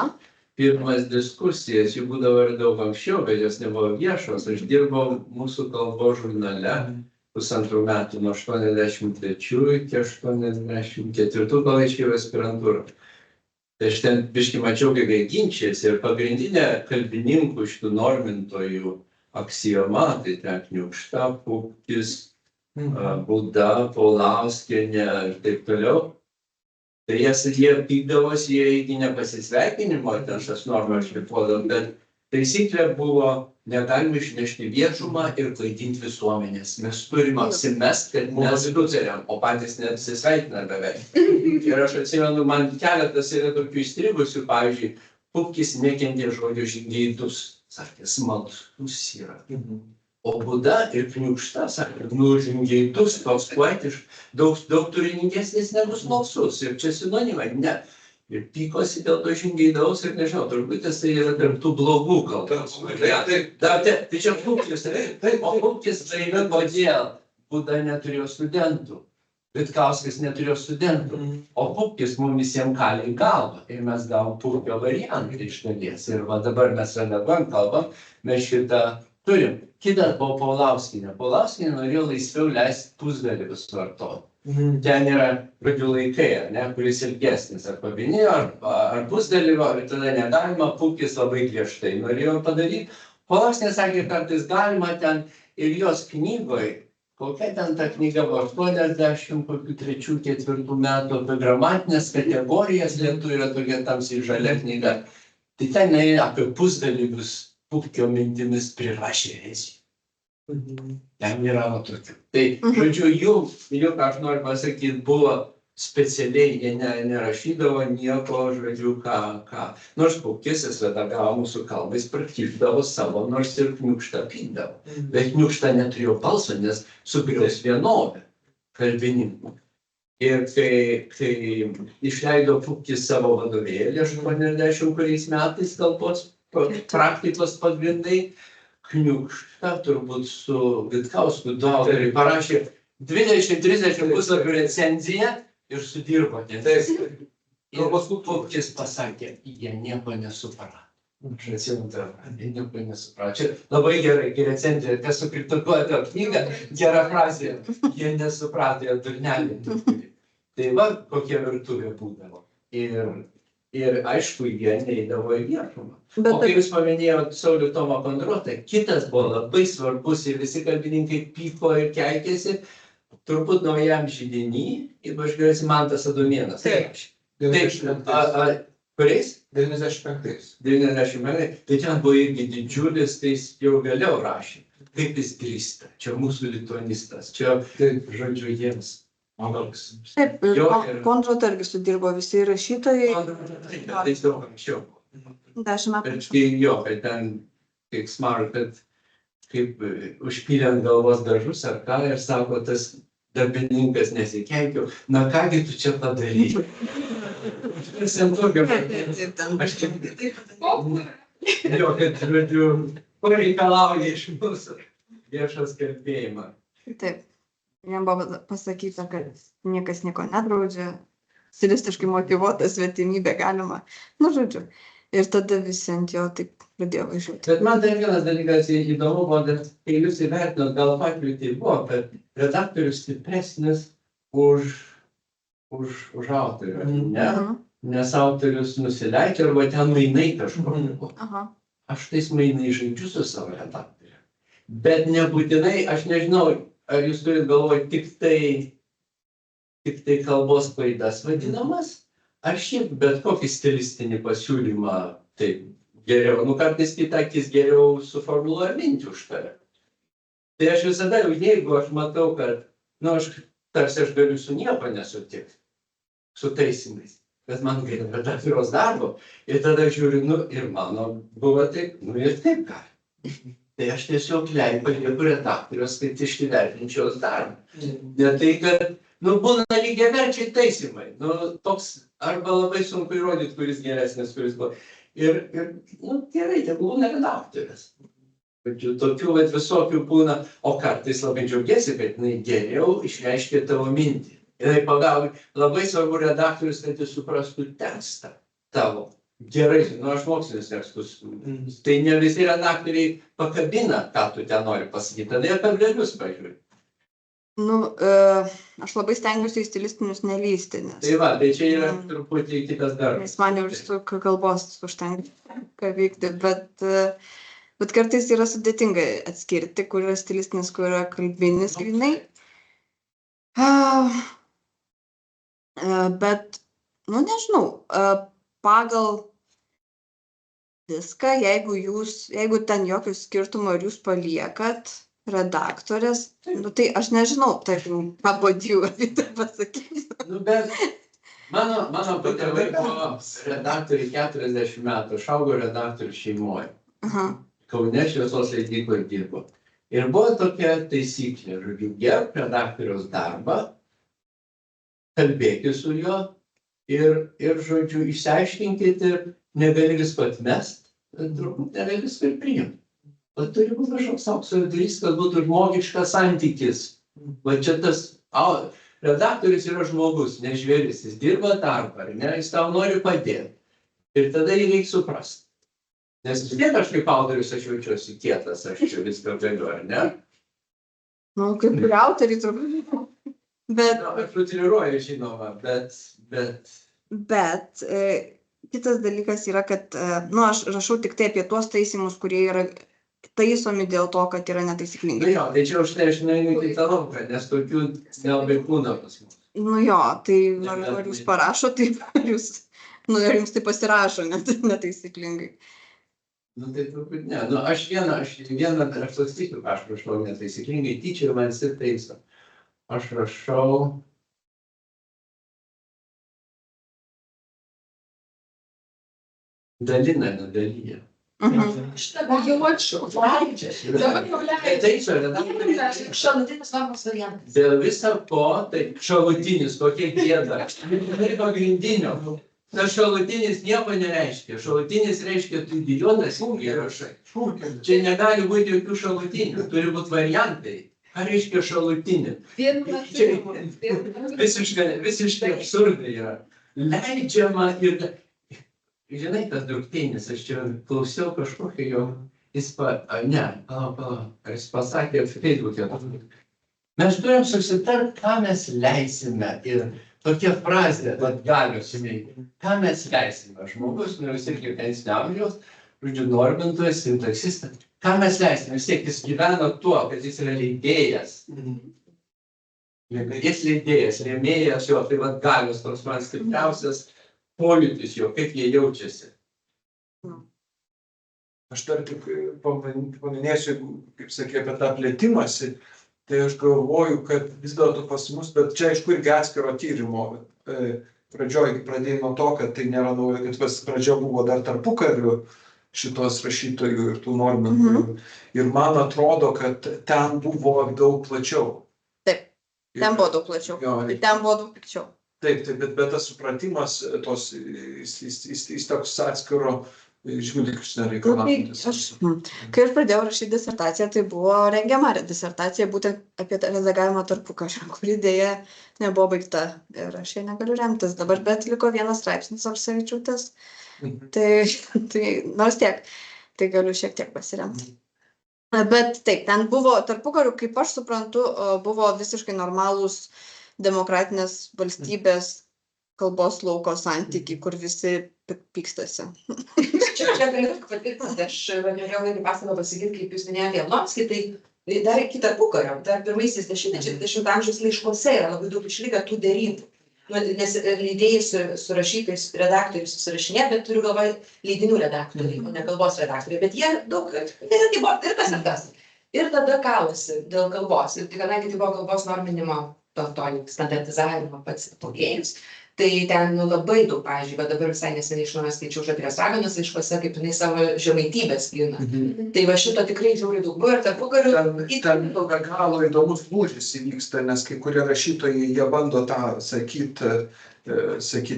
pirmas diskusijas, jų būdavo ir daug anksčiau, bet jos nebuvo viešos. Aš dirbau mūsų kalbos žurnale 1,5 metų, nuo 83 iki 84, kol išėjau aspirantūrą. Tai aš ten biškį mačiau, kaip jie ginčiasi ir pagrindinė kalbininkų šitų normintojų aksioma, tai ten Kniūkšta, Pupkis, Būda, Paulauskienė ir taip toliau. Tai jie pykdavosi, jie iki nepasisveikinimo, ten šias normas šlifuodavo, bet taisyklė buvo, negalime išnešti viešumą ir klaidinti visuomenės. Mes turime apsimest, kad mes nutarėm, o patys nesisveikina beveik. Ir aš atsimenu, man keletas yra tokių įstrigusių, pavyzdžiui, Pupkis nekentė žodžio žingeidus, sakė, smalsus yra. O Buda ir Kniūkšta, sakė, žingeidus, toks poetiškas, daug turiningesnis negu smalsus. Ir čia sinonimai, ne. Ir pykosi dėl to žingeidaus ir nežinau, turbūt tai yra tarp tų blogų kalbos. Tai čia Pupkis, o Pupkis tai kodėl Buda neturėjo studentų. Vitkauskas neturėjo studentų, o Pupkis mums visiems kalė į galvą. Ir mes gavom Pupkio variantą iš dalies. Ir va dabar mes redaguojam, kalbam, mes šitą turim. Kitas buvo Paulauskinė. Paulauskinė norėjo laisviau leisti pusdalyvius vartoti. Ten yra žodžių laikai, ne, kuris ilgesnis, ar pavinėjo, ar pusdalyvio, ir tada negalima, Pupkis labai griežtai norėjo padaryti. Paulauskinė sakė, kartais galima ten ir jos knygoje, kokia ten ta knyga buvo 83-4 metų apie gramatinės kategorijas, lietuvių yra tokia tamsiai žalia knyga. Tai ten apie pusdalyvius Pupkio mintimis prirašė ezijų. Ten yra tokių. Tai, žodžiu, jų, ką aš noriu pasakyti, buvo specialiai, jie nerašydavo nieko, žodžiu, ką. Nors Pupkis redagavo mūsų kalbą, jis praktikdavo savo, nors ir Kniūkštą pykdavo. Bet Kniūkšta neturėjo balso, nes sugriaus vienovę kalbininkų. Ir kai išleido Pupkis savo vadovėlį 80 metais kalbos praktikos pagrindai, Kniūkšta turbūt su Vitkausku du autoriai parašė 20-30 puslapių recenziją ir sudirbo. Ir Pupkis pasakė, jie nieko nesuprato. Aš atsimenu, jie nieko nesuprato. Čia labai gerai, kai recenzija, kas sukritikuoja tą knygą, gera frazė, jie nesuprato, jie durnelį. Tai va, kokia virtuvė būdavo. Ir aišku, jie neįdavo į viešumą. O kai jūs paminėjote Saulių Tomą Kondrotą, kitas buvo labai svarbus ir visi kalbininkai pyko ir keikėsi, turbūt naujam židiny, ypač geriausiai Mantas Adomėnas. Taip. Kuriais? 95. 95. Tai ten buvo irgi didžiulis, tai jis jau vėliau rašė. Kaip jis drįsta. Čia mūsų lituanistas. Čia, žodžiu, jiems. Taip, Kondrotą irgi sudirbo visi rašytojai. Tai daug anksčiau. 10 metų. Bet jo, kad ten, kaip smaru, kad kaip užpylė ant galvos dažus ar ką, ir sako, tas darbininkas nesikeikiau, na kągi tu čia padaryti. Aš jo, kad, žodžiu, pareikalauja iš mūsų viešas kalbėjimą. Taip. Jam buvo pasakyta, kad niekas nieko nedraudžia, stilistiškai motyvuota svetimybė galima. Nu, žodžiu. Ir tada visi ant jo taip pradėjo važiuoti. Bet man dar vienas dalykas įdomu buvo, kad kai jūs įvertinot, gal pakliui tai buvo, kad redaktorius stipresnis už autorių, ne? Nes autorius nusileidžia arba ten mainai kažko. Aš tais mainai žaidžiu su savo redaktoriu. Bet nebūtinai, aš nežinau, ar jūs turit galvoj tik tai kalbos klaidas vadinamas, ar šiaip bet kokį stilistinį pasiūlymą taip geriau, kartais kitakis geriau suformuluoja mintį už tave. Tai aš visada, jeigu aš matau, kad, tarsi aš galiu su nieko nesutikti, su taisymais, bet man gaila redaktoriaus darbo, ir tada žiūriu, ir mano buvo taip, ir taip gali. Tai aš tiesiog palieku redaktorius, kad išvertinčiaus darbą. Ne tai, kad, būna lygiaverčiai taisymai. Toks arba labai sunku įrodyti, kuris geresnis, kuris buvo. Ir gerai, tai būna redaktorius. Tokių visokių būna, o kartais labai džiaugiasi, kad jinai geriau išreiškia tavo mintį. Jinai pagavo, labai svarbu redaktorius, kad jis suprastų tekstą tavo. Gerai, aš mokslinius tekstus. Tai ne visi redaktoriai pakabina, ką tu ten nori pasakyti. Tada jie kablelius pažiūrė. Aš labai stengiuosi į stilistinius nelysti. Tai va, tai čia yra truputį kitas darbas. Nes man jau ir su kalbos užtenka ką veikti, bet kartais yra sudėtinga atskirti, kur yra stilistinis, kur yra kalbinis grynai. Bet, nežinau, pagal viską, jeigu ten jokio skirtumo ir jūs paliekat redaktorės, tai aš nežinau, tarkim, ką bodijų apie tai pasakyti. Bet mano patėvai buvo redaktoriai 40 metų, aš augau redaktorių šeimoje. Kaune Šviesos leidykloje dirbo. Ir buvo tokia taisyklė, žodžiu, gerb redaktoriaus darbą, kalbėkit su juo ir žodžiu, išsiaiškinkit ir negali visko atmest, turbūt negali visko ir priimti. O turi būti kažkoks aukso vidurys, kad būtų žmogiškas santykis. Va čia tas, redaktorius yra žmogus, ne žvėris, jis dirba darbą, ar ne, jis tau nori padėti. Ir tada jį reikia suprasti. Nes vis tiek aš kaip autorius, aš jaučiuosi kietas, aš čia viską galiu, ar ne? Nu, kaip ir autoriai turbūt. Bet, Aš sutiriruoju, žinoma, bet kitas dalykas yra, kad aš rašau tik tai apie tuos taisymus, kurie yra taisomi dėl to, kad yra Nu netaisyklingai. jo, tai čia už tai aš neinu į tą lauką, nes tokių nelabai būna pas mus. Nu jo, tai ar jūs parašo taip, ar jums tai pasirašo netaisyklingai. Nu tai turbūt ne. Nu aš vieną raštu, aš rašau netaisyklingai, tyčia ir man visi taiso. Aš rašau. Dalina, nedalyja. Šitą gal jau atšau. Leidžia. Dabar jau leidžia. Taiso, redaktorius. Šalutinis normos variantas. Dėl viso ko, tai šalutinis, kokia gėda. Tai pagrindinio. Tas šalutinis nieko nereiškia. Šalutinis reiškia, tu idiotas irgi rašai. Čia negali būti jokių šalutinių, turi būti variantai. Ką reiškia šalutinį? Visiškai absurdai yra. Leidžiama ir... Žinai, tas Drukteinis, aš čia klausiau kažkokio jo, jis pasakė Facebook'e. Mes turim susitart, ką mes leisime. Ir tokia frazė, Galios įmėjai, ką mes leisime. Žmogus, vis tiek ir pensinio amžiaus, žodžiu, normintojas, sintaksistas. Ką mes leisime? Vis tiek jis gyvena tuo, kad jis yra leidėjas. Jis leidėjas, rėmėjas jo, tai Galios toks man stipriausias politis jo, kaip jie jaučiasi. Aš dar tik paminėsiu, kaip sakė, apie tą plėtimąsi, tai aš galvoju, kad vis dėlto pas mus, bet čia aišku irgi atskiro tyrimo. Pradžioj pradėjai nuo to, kad tai nėra nauja, kad pradžia buvo dar tarpukariu šitos rašytojų ir tų normintų. Ir man atrodo, kad ten buvo daug plačiau. Taip, ten buvo daug plačiau. Ten buvo daug plačiau. Taip, bet tas supratimas, jis toks atskiro žvilgsnio reikalaujantis. Kai aš pradėjau rašyti disertaciją, tai buvo rengiama disertacija būtent apie redagavimą tarpukario, kuri dėja nebuvo baigta ir aš ją negaliu remtis. Dabar bet liko vienas straipsnis Arsavičiūtės, tai nors tiek, tai galiu šiek tiek pasiremti. Bet taip, ten buvo tarpukariu, kaip aš suprantu, buvo visiškai normalūs demokratinės valstybės kalbos lauko santykiai, kur visi pykstasi. Čia galiu patvirtinti, aš norėjau irgi pastabą pasakyti, kaip jūs minėjote Jablonskį, tai dar iki tarpukario, dar pirmaisiais 10 amžiaus laiškuose yra labai daug išlikę tų derybų. Nes leidėjai su rašytais redaktoriais susirašinė, bet turiu galvoje leidinių redaktoriai, o ne kalbos redaktoriai, bet jie daug, ir tas ir tas. Ir tada kalasi dėl kalbos. Ir kadangi tai buvo kalbos norminimo, to standartizavimo pats apogėjus, tai ten labai daug, pavyzdžiui, bet dabar visai neseniai iš naujo skaičiau Žadrės Raganos laiškuose, kaip jinai savo žemaitybės gina. Tai va šito tikrai žiauriai daug buvo ir tarpukariu. Ten be galo įdomus lūžis įvyksta, nes kai kurie rašytojai, jie bando tą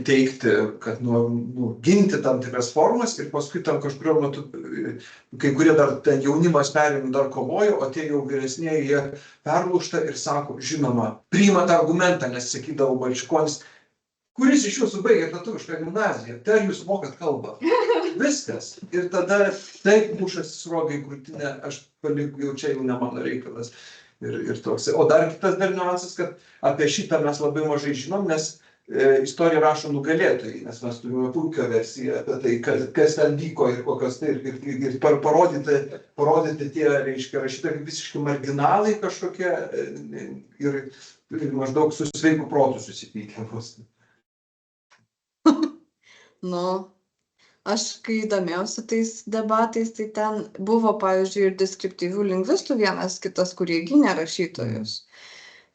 teikti, kad ginti tam tikras formas ir paskui tam kažkurio metu, kai kurie dar ten jaunimas perėmė dar kovojo, o tie jau vyresnieji jie perlūžta ir sako, žinoma, priima tą argumentą, nes sakydavo Balčikonis, kuris iš jūsų baigė lietuvišką gimnaziją, tai jūs mokat kalbą. Viskas. Ir tada taip mušasi srogai krūtinę, aš paliku, jau čia jau ne mano reikalas. Ir toks. O dar kitas dar niuansas, kad apie šitą mes labai mažai žinom, nes istoriją rašo nugalėtojai, nes mes turime puikią versiją apie tai, kas ten vyko ir kokios tai, ir parodyti tie, reiškia, rašytojai visiškai marginalai kažkokie ir maždaug su sveiku protu susipykę bus. Aš kai domėjausi tais debatais, tai ten buvo, pavyzdžiui, ir deskriptyvių lingvistų vienas kitas, kurie gynė rašytojus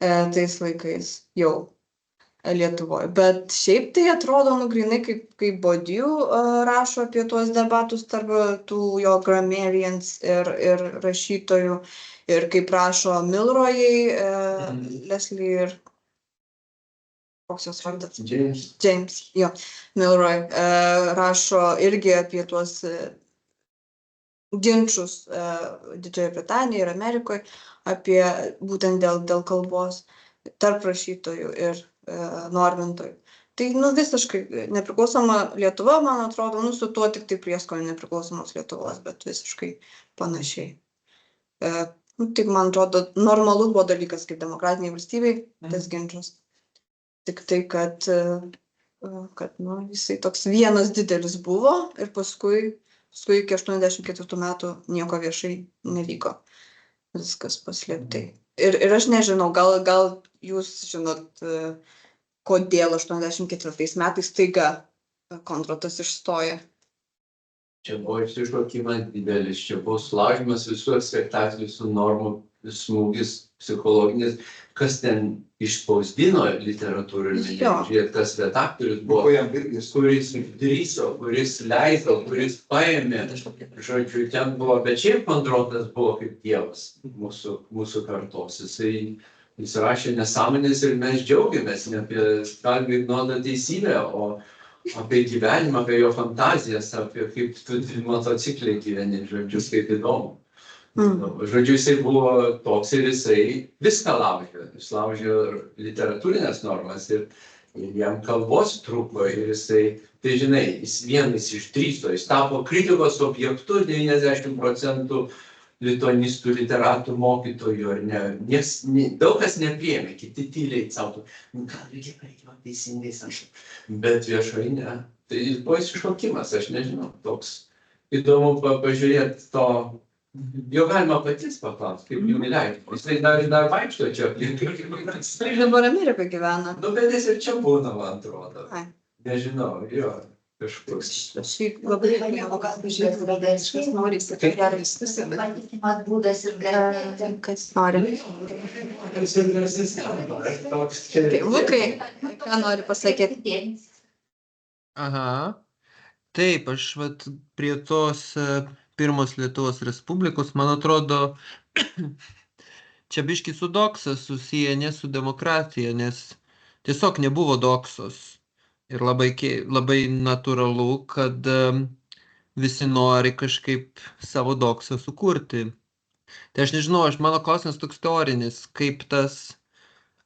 tais laikais jau. Lietuvoje. Bet šiaip tai atrodo, grynai kaip Bodiu rašo apie tuos debatus tarp tų jo grammarians ir rašytojų. Ir kaip rašo Milrojai, Leslie ir koks jos vardas? James, jo, Milroy rašo irgi apie tuos ginčus Didžiojoje Britanijoje ir Amerikoje, apie būtent dėl kalbos tarp rašytojų ir normintojų. Tai visiškai nepriklausoma Lietuva, man atrodo, su tuo tik tai prieskoniu nepriklausomos Lietuvos, bet visiškai panašiai. Tik man atrodo, normalus buvo dalykas kaip demokratiniai valstybei, tas ginčas. Tik tai, kad jisai toks vienas didelis buvo ir paskui iki 84 metų nieko viešai nevyko. Viskas paslėptai. Ir aš nežinau, gal jūs žinot, kodėl 84 metais staiga Kondrotas išstoja. Čia buvo išsišokimas didelis, čia buvo sulaužimas visų spektaklių su normų smūgis psichologinis, kas ten išspausdino literatūrą ir žiūrėt, kas redaktorius buvo, kuris drįso, kuris leido, kuris paėmė, žodžiu, ten buvo, bet šiaip Kondrotas buvo kaip dievas mūsų kartos, jis rašė nesąmonės ir mes džiaugiamės ne apie Kalvignodą teisybę, o apie gyvenimą, apie jo fantazijas, apie kaip tu motociklai gyveni, žodžiu, kaip įdomu. Žodžiu, jisai buvo toks ir jisai viską laužė. Jis laužė literatūrinės normas ir jam kalbos trūko ir jisai, tai žinai, jis vienas išdrįso, jis tapo kritikos objektu 90% lituanistų, literatų, mokytojų, ar ne, daug kas nepriėmė, kiti tyliai savo, gal reikia teisingai sašau, bet viešai ne. Tai buvo iššokimas, aš nežinau, toks įdomu pažiūrėti to, jo galima patys paklausti, kaip jų leido. Jisai dar vaikšto čia aplink. Jis dabar Amerikoje gyvena. Bet jis ir čia būna, man atrodo. Nežinau, jo. Šiaip labai įdomu, gal pažiūrėti, kas nori įsitikti diskusiją. Patikimas būdas ir galėti. Kas nori. Lukai, ką nori pasakyti? Aha. Taip, aš prie tos pirmos Lietuvos Respublikos, man atrodo, čia biški su doksa susiję, ne su demokratija, nes tiesiog nebuvo doksos. Ir labai natūralu, kad visi nori kažkaip savo doksą sukurti. Tai aš nežinau, mano klausimas toks teorinis, kaip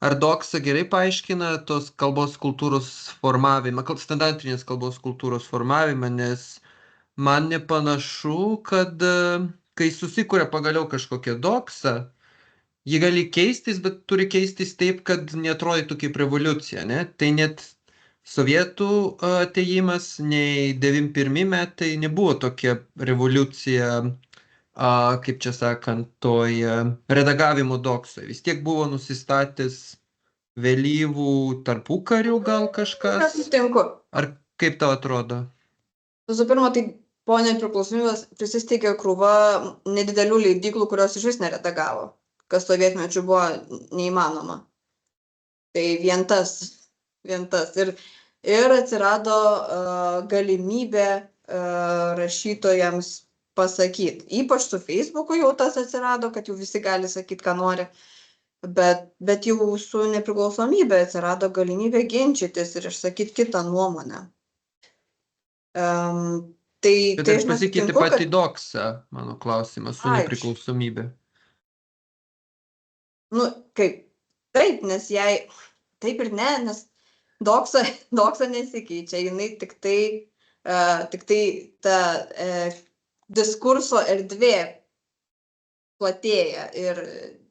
ar doksą gerai paaiškina tos kalbos kultūros formavimą, standartinės kalbos kultūros formavimą, nes man nepanašu, kad kai susikuria pagaliau kažkokia doksa, ji gali keistis, bet turi keistis taip, kad neatrodytų kaip revoliucija, ne? Tai net Sovietų atėjimas, nei 91 metai nebuvo tokia revoliucija, kaip čia sakant, toj redagavimo doksoj. Vis tiek buvo nusistatęs vėlyvų tarpukarių gal kažkas. Sutinku. Ar kaip tau atrodo? Visų pirma, tai po nepriklausomybės prisisteigė krūva nedidelių leidyklų, kurios iš vis neredagavo, kas sovietmečiu buvo neįmanoma. Tai vien tas. Ir atsirado galimybė rašytojams pasakyti. Ypač su Facebooku jau tas atsirado, kad jau visi gali sakyti, ką nori. Bet jau su nepriklausomybė atsirado galimybė ginčytis ir išsakyti kitą nuomonę. Bet aš pasikeitė pati doksą, mano klausimas, su nepriklausomybė. Kaip? Taip, nes jai... Taip ir ne, nes doksa nesikeičia, jinai tik tai ta diskurso erdvė platėja ir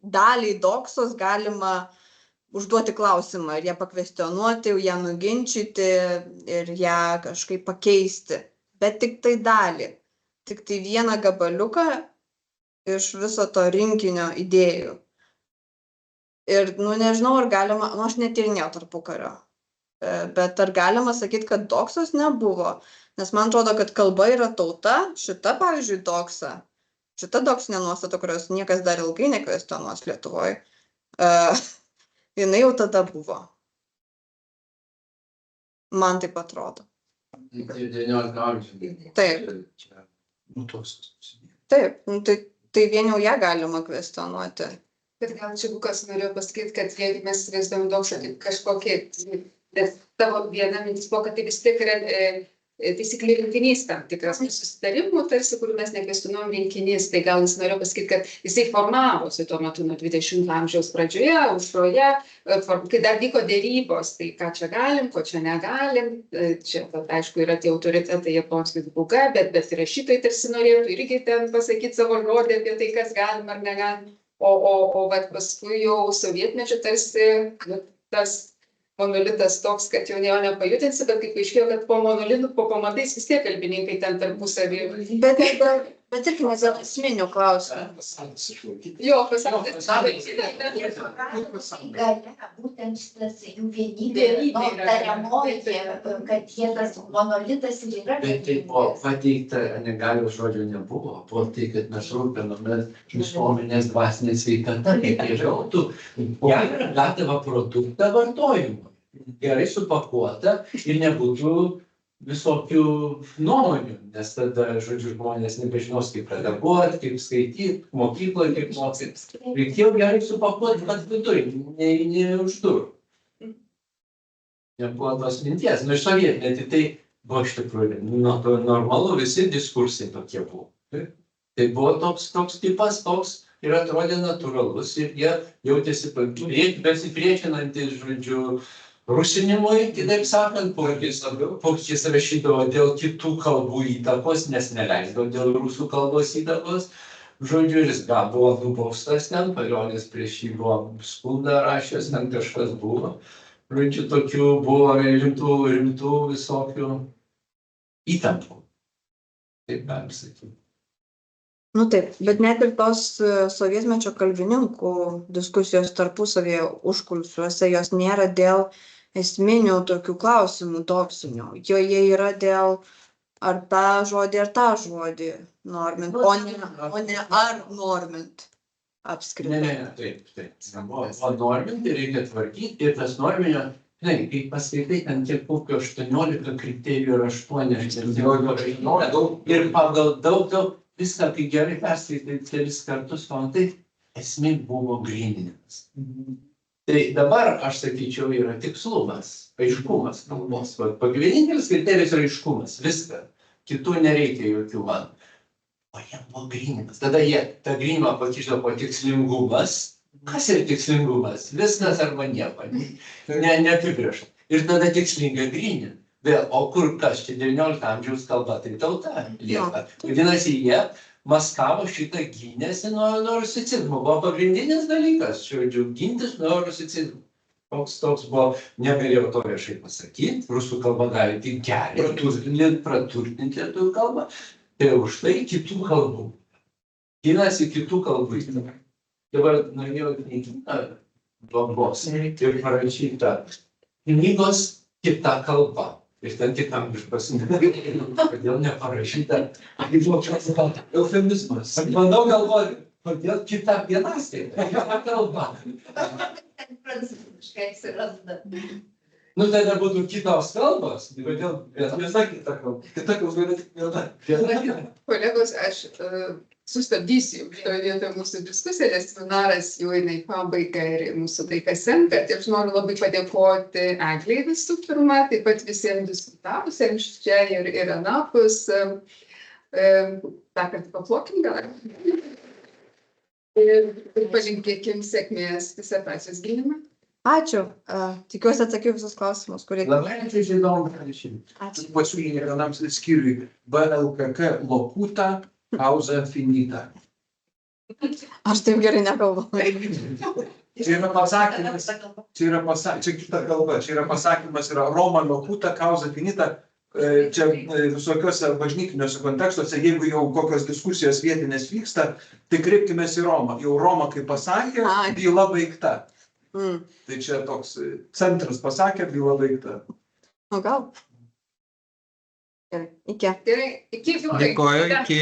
daliai doksos galima užduoti klausimą ir ją pakvestionuoti, ją nuginčyti ir ją kažkaip pakeisti, bet tik tai dalį, tik tai vieną gabaliuką iš viso to rinkinio idėjų. Ir, nežinau, ar galima, aš netyrinėjau tarpukario, bet ar galima sakyti, kad doksos nebuvo, nes man atrodo, kad kalba yra tauta, šita, pavyzdžiui, šita doksinė nuostata, kurios niekas dar ilgai nekvestionuos Lietuvoje, jinai jau tada buvo. Man taip atrodo. 19 amžiuje. Taip. Nu, toks. Taip, nu, tai vien jau ją galima kvestionuoti. Bet gal čia Lukas norėjo pasakyti, kad jeigu mes įsivaizduojam doksą kaip kažkokį, bet tavo viena mintis buvo, kad tai vis tiek yra taisyklių rinkinys tam tikras susitarimų, tarsi, kur mes nekvestionuojam rinkinys, tai gal jis norėjo pasakyti, kad jisai formavosi tuo metu nuo 20 amžiaus pradžioje, aušroje, kai dar vyko dėrybos, tai ką čia galim, ko čia negalim, čia, aišku, yra tie autoritetai Jablonskis Būga, bet rašytojai tarsi norėtų irgi ten pasakyti savo žodį apie tai, kas galim ar negalim, o paskui jau sovietmečiu tarsi tas monolitas toks, kad jau jo nepajudinsi, bet kaip aiškėjo, kad po monolitų, po pamatais vis tiek kalbininkai ten tarpusavį. Bet irgi ne dėl esminių klausimų. Jo, pasaulis. Būtent šitas jų vienybė, tariamoji, kad jie tas monolitas ir yra. Bet tai buvo pateikta, negalios žodžio nebuvo, buvo tai, kad mes rūpinomės visuomenės dvasinė sveikata, kaip jie žautų gerą gatavą produktą vartojimui. Gerai supakuota ir nebūtų visokių nuomonių, nes tada, žodžiu, žmonės nebežinos, kaip redaguoti, kaip skaityti, mokykloje, kaip mokytis. Reikėjo gerai supakuoti, kad viduje, ne už durų. Nebuvo tos minties. Nu, iš sovietmetį tai buvo iš tikrųjų normalu, visi diskursai tokie buvo. Tai buvo toks tipas, toks ir atrodė natūralus ir jie jautėsi besipriešinantys, žodžiu, rusinimui, kitaip sakant, Pupkis rašydavo dėl kitų kalbų įtakos, nes neleido dėl rusų kalbos įtakos. Žodžiu, jis buvo nubaustas ten, Palionis prieš jį buvo skundą rašęs, ten kažkas buvo. Žodžiu, tokių buvo rimtų visokių įtampų. Taip galim sakyti. Nu taip, bet net ir tos sovietmečio kalbininkų diskusijos tarpusavėje užkulisiuose, jos nėra dėl esminių tokių klausimų doksinių. Joje yra dėl ar tą žodį normint, o ne ar normint apskritai. Ne, taip. O normint reikia tvarkyti ir tas norminio, kai paskaitai, ten tiek Pupkio 18 kriterijų ir 8. Ir pagal daug viską, kai gerai perskaitai kelis kartus, tai esmė buvo gryninimas. Tai dabar, aš sakyčiau, yra tikslumas, aiškumas kalbos. Pagrindinis kriterijus yra aiškumas, viską. Kitų nereikia jokių man. O jie buvo gryninimas. Tada jie tą grynimą pakišo po tikslingumas. Kas yra tikslingumas? Viskas arba nieko. Neapibrėžta. Ir tada tikslinga grynint. Vėl, o kur kas? Čia 19 amžiaus kalba, tai tauta lieka. Vadinasi, jie maskavo šitą gynėsi nuo rusicizmo. Buvo pagrindinis dalykas, žodžiu, gintis nuo rusicizmo. Toks buvo, negalėjau to viešai pasakyti, rusų kalba gali tik gerinti, praturtinti lietuvių kalbą. Tai už tai kitų kalbų. Ginasi kitų kalbų. Dabar norėjau knygyną Bambos ir parašyta knygos kita kalba. Ir ten tik angliškai pasimokyti, kodėl neparašyta. Eufemizmas. Manau galvoju, kodėl kita vienastė, kita kalba. Prancūziškai atsiranda. Nu, tai nebūtų kitos kalbos. Kodėl Viena kita kalba. Kita kalba yra tik viena. Kolegos, aš sustabdysiu šitoje vietoje mūsų diskusiją, nes seminaras jau eina į pabaigą ir mūsų laikas senka. Tai aš noriu labai padėkoti Eglei visų pirma, taip pat visiems diskutavusiems čia ir anapus. Dar kartą paplokim gal. Ir palinkėkim sėkmės disertacijos gynimą. Ačiū. Tikiuosi atsakiau visus klausimus, kurie... Labai ačiū įdomu pranešimą. Ačiū. Pasiūlė vienam skyriui BLKK lokuta, causa finita. Aš taip gerai nekalbu. Čia yra pasakymas, čia kita kalba, čia yra pasakymas, yra Roma lokuta, causa finita. Čia visokiuose bažnytiniuose kontekstuose, jeigu jau kokios diskusijos vietinės vyksta, tai kreipkimės į Romą. Jau Roma, kaip pasakė, byla baigta. Tai čia toks centras pasakė, byla baigta. O gal? Gerai, iki. Gerai, iki. Dėkoju, iki.